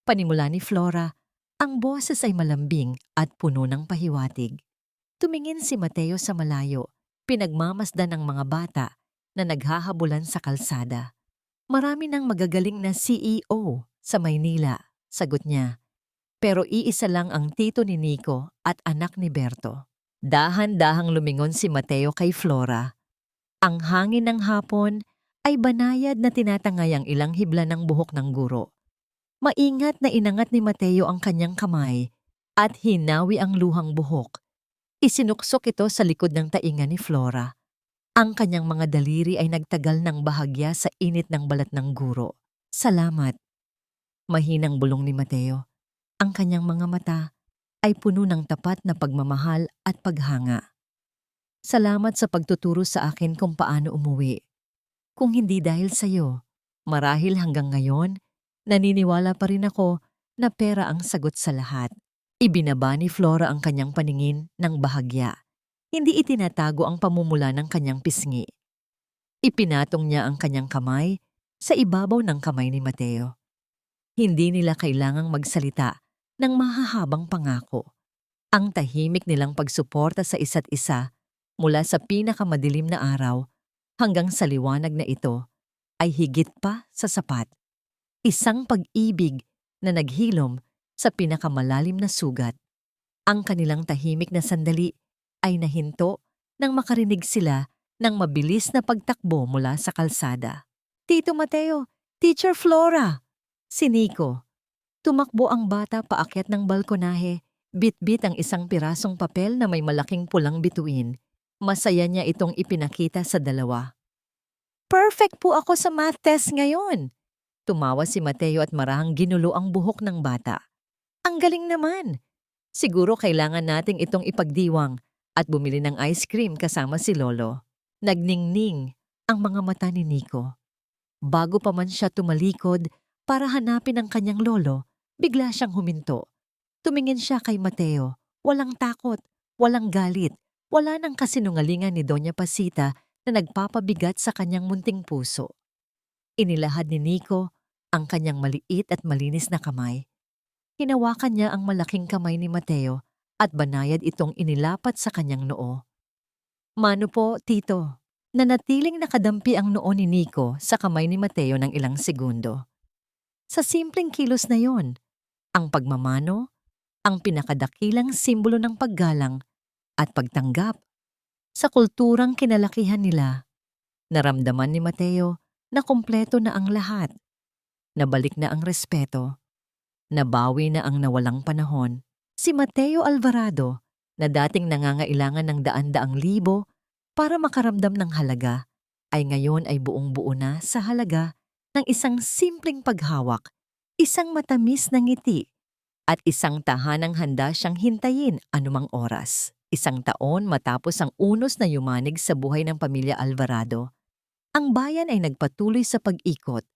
Panimula ni Flora, ang boses ay malambing at puno ng pahiwatig. Tumingin si Mateo sa malayo, pinagmamasdan ng mga bata na naghahabulan sa kalsada. Marami ng magagaling na CEO sa Maynila, sagot niya. Pero iisa lang ang tito ni Nico at anak ni Berto. Dahan-dahang lumingon si Mateo kay Flora. Ang hangin ng hapon ay banayad na tinatangay ang ilang hibla ng buhok ng guro. Maingat na inangat ni Mateo ang kanyang kamay at hinawi ang luhang buhok. Isinuksok ito sa likod ng tainga ni Flora. Ang kanyang mga daliri ay nagtagal ng bahagya sa init ng balat ng guro. Salamat. Mahinang bulong ni Mateo. Ang kanyang mga mata ay puno ng tapat na pagmamahal at paghanga. Salamat sa pagtuturo sa akin kung paano umuwi. Kung hindi dahil sa'yo, marahil hanggang ngayon, naniniwala pa rin ako na pera ang sagot sa lahat. Ibinaba ni Flora ang kanyang paningin ng bahagya. Hindi itinatago ang pamumula ng kanyang pisngi. Ipinatong niya ang kanyang kamay sa ibabaw ng kamay ni Mateo. Hindi nila kailangang magsalita ng mahahabang pangako. Ang tahimik nilang pagsuporta sa isa't isa mula sa pinakamadilim na araw hanggang sa liwanag na ito ay higit pa sa sapat. Isang pag-ibig na naghilom sa pinakamalalim na sugat. Ang kanilang tahimik na sandali ay nahinto nang makarinig sila ng mabilis na pagtakbo mula sa kalsada. Tito Mateo, Teacher Flora! Si Nico. Tumakbo ang bata paakyat ng balkonahe, bit-bit ang isang pirasong papel na may malaking pulang bituin. Masaya niya itong ipinakita sa dalawa. Perfect po ako sa math test ngayon! Tumawa si Mateo at marahang ginulo ang buhok ng bata. Ang galing naman! Siguro kailangan nating itong ipagdiwang at bumili ng ice cream kasama si Lolo. Nagningning ang mga mata ni Nico. Bago pa man siya tumalikod para hanapin ang kanyang lolo, bigla siyang huminto. Tumingin siya kay Mateo. Walang takot, walang galit, wala nang kasinungalingan ni Doña Pasita na nagpapabigat sa kanyang munting puso. Inilahad ni Nico ang kanyang maliit at malinis na kamay. Hinawakan niya ang malaking kamay ni Mateo at banayad itong inilapat sa kanyang noo. Mano po, Tito. Nanatiling nakadampi ang noo ni Nico sa kamay ni Mateo ng ilang segundo. Sa simpleng kilos na yon, ang pagmamano, ang pinakadakilang simbolo ng paggalang at pagtanggap. Sa kulturang kinalakihan nila, naramdaman ni Mateo na kumpleto na ang lahat. Nabalik na ang respeto. Nabawi na ang nawalang panahon. Si Mateo Alvarado, na dating nangangailangan ng daan-daang libo para makaramdam ng halaga, ay ngayon ay buong-buo na sa halaga ng isang simpleng paghawak, isang matamis na ngiti, at isang tahanang handa siyang hintayin anumang oras. Isang taon matapos ang unos na yumanig sa buhay ng pamilya Alvarado, ang bayan ay nagpatuloy sa pag-ikot,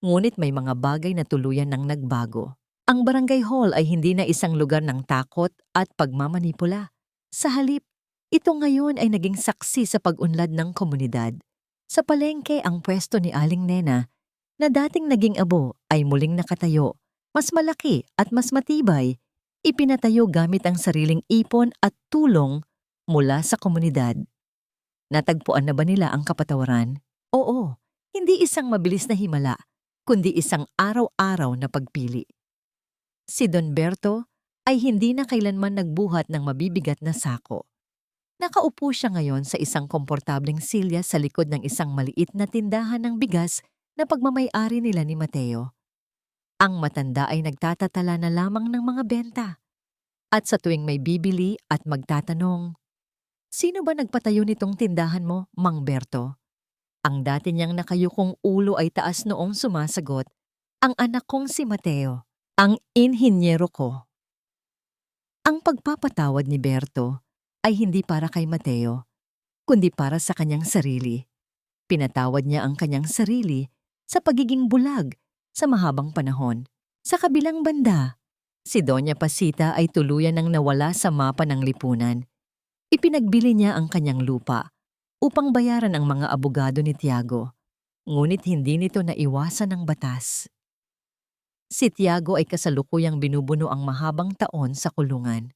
ngunit may mga bagay na tuluyan ng nagbago. Ang barangay hall ay hindi na isang lugar ng takot at pagmamanipula. Sa halip, ito ngayon ay naging saksi sa pag-unlad ng komunidad. Sa palengke ang pwesto ni Aling Nena, na dating naging abo, ay muling nakatayo, mas malaki at mas matibay. Ipinatayo gamit ang sariling ipon at tulong mula sa komunidad. Natagpuan na ba nila ang kapatawaran? Oo, hindi isang mabilis na himala, kundi isang araw-araw na pagpili. Si Don Berto ay hindi na kailanman nagbuhat ng mabibigat na sako. Nakaupo siya ngayon sa isang komportableng silya sa likod ng isang maliit na tindahan ng bigas na pagmamay-ari nila ni Mateo. Ang matanda ay nagtatatala na lamang ng mga benta. At sa tuwing may bibili at magtatanong, "Sino ba nagpatayo nitong tindahan mo, Mang Berto?" Ang dati niyang nakayukong ulo ay taas noong sumasagot, "Ang anak kong si Mateo, ang inhinyero ko." Ang pagpapatawad ni Berto ay hindi para kay Mateo, kundi para sa kanyang sarili. Pinatawad niya ang kanyang sarili sa pagiging bulag sa mahabang panahon. Sa kabilang banda, si Doña Pasita ay tuluyan ng nawala sa mapa ng lipunan. Ipinagbili niya ang kanyang lupa upang bayaran ang mga abogado ni Tiago, ngunit hindi nito naiwasan ng batas. Si Tiago ay kasalukuyang binubuno ang mahabang taon sa kulungan.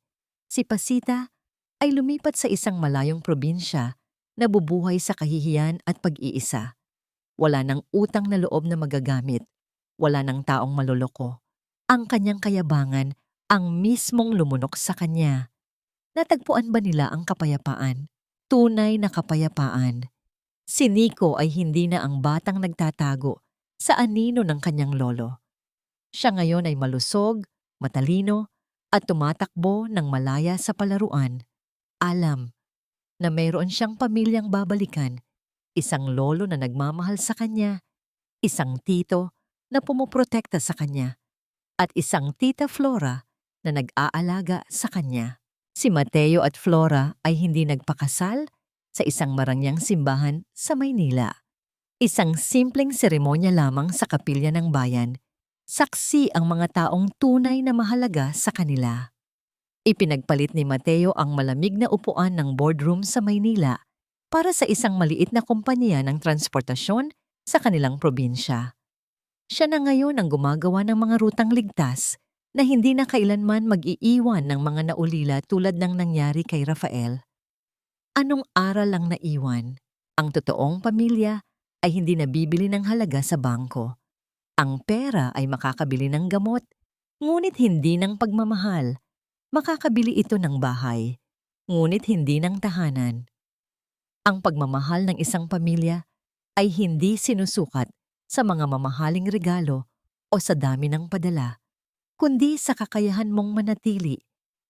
Si Pasita ay lumipat sa isang malayong probinsya na bubuhay sa kahihiyan at pag-iisa. Wala ng utang na loob na magagamit. Wala ng taong maloloko. Ang kanyang kayabangan ang mismong lumunok sa kanya. Natagpuan ba nila ang kapayapaan? Tunay na kapayapaan. Si Nico ay hindi na ang batang nagtatago sa anino ng kanyang lolo. Siya ngayon ay malusog, matalino, at tumatakbo ng malaya sa palaruan. Alam na mayroon siyang pamilyang babalikan, isang lolo na nagmamahal sa kanya, isang tito na pumuprotekta sa kanya, at isang tita Flora na nag-aalaga sa kanya. Si Mateo at Flora ay hindi nagpakasal, sa isang marangyang simbahan sa Maynila. Isang simpleng seremonya lamang sa kapilya ng bayan, saksi ang mga taong tunay na mahalaga sa kanila. Ipinagpalit ni Mateo ang malamig na upuan ng boardroom sa Maynila para sa isang maliit na kumpanya ng transportasyon sa kanilang probinsya. Siya na ngayon ang gumagawa ng mga rutang ligtas na hindi na kailanman mag-iiwan ng mga naulila tulad ng nangyari kay Rafael. Anong aral ang naiwan? Ang totoong pamilya ay hindi nabibili ng halaga sa bangko. Ang pera ay makakabili ng gamot, ngunit hindi ng pagmamahal. Makakabili ito ng bahay, ngunit hindi ng tahanan. Ang pagmamahal ng isang pamilya ay hindi sinusukat sa mga mamahaling regalo o sa dami ng padala, kundi sa kakayahan mong manatili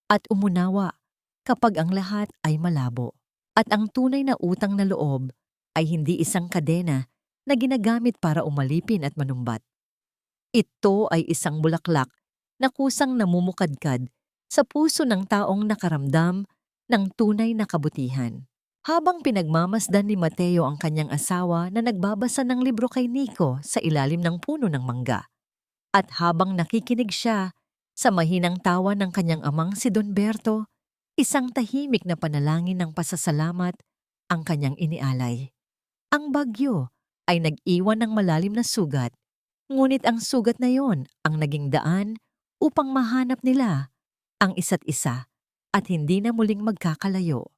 at umunawa kapag ang lahat ay malabo. At ang tunay na utang na loob ay hindi isang kadena na ginagamit para umalipin at manumbat. Ito ay isang bulaklak na kusang namumukadkad sa puso ng taong nakaramdam ng tunay na kabutihan. Habang pinagmamasdan ni Mateo ang kanyang asawa na nagbabasa ng libro kay Nico sa ilalim ng puno ng mangga, at habang nakikinig siya sa mahinang tawa ng kanyang amang si Don Berto, isang tahimik na panalangin ng pasasalamat ang kanyang inialay. Ang bagyo ay nag-iwan ng malalim na sugat, ngunit ang sugat na yon ang naging daan upang mahanap nila ang isa't isa at hindi na muling magkakalayo.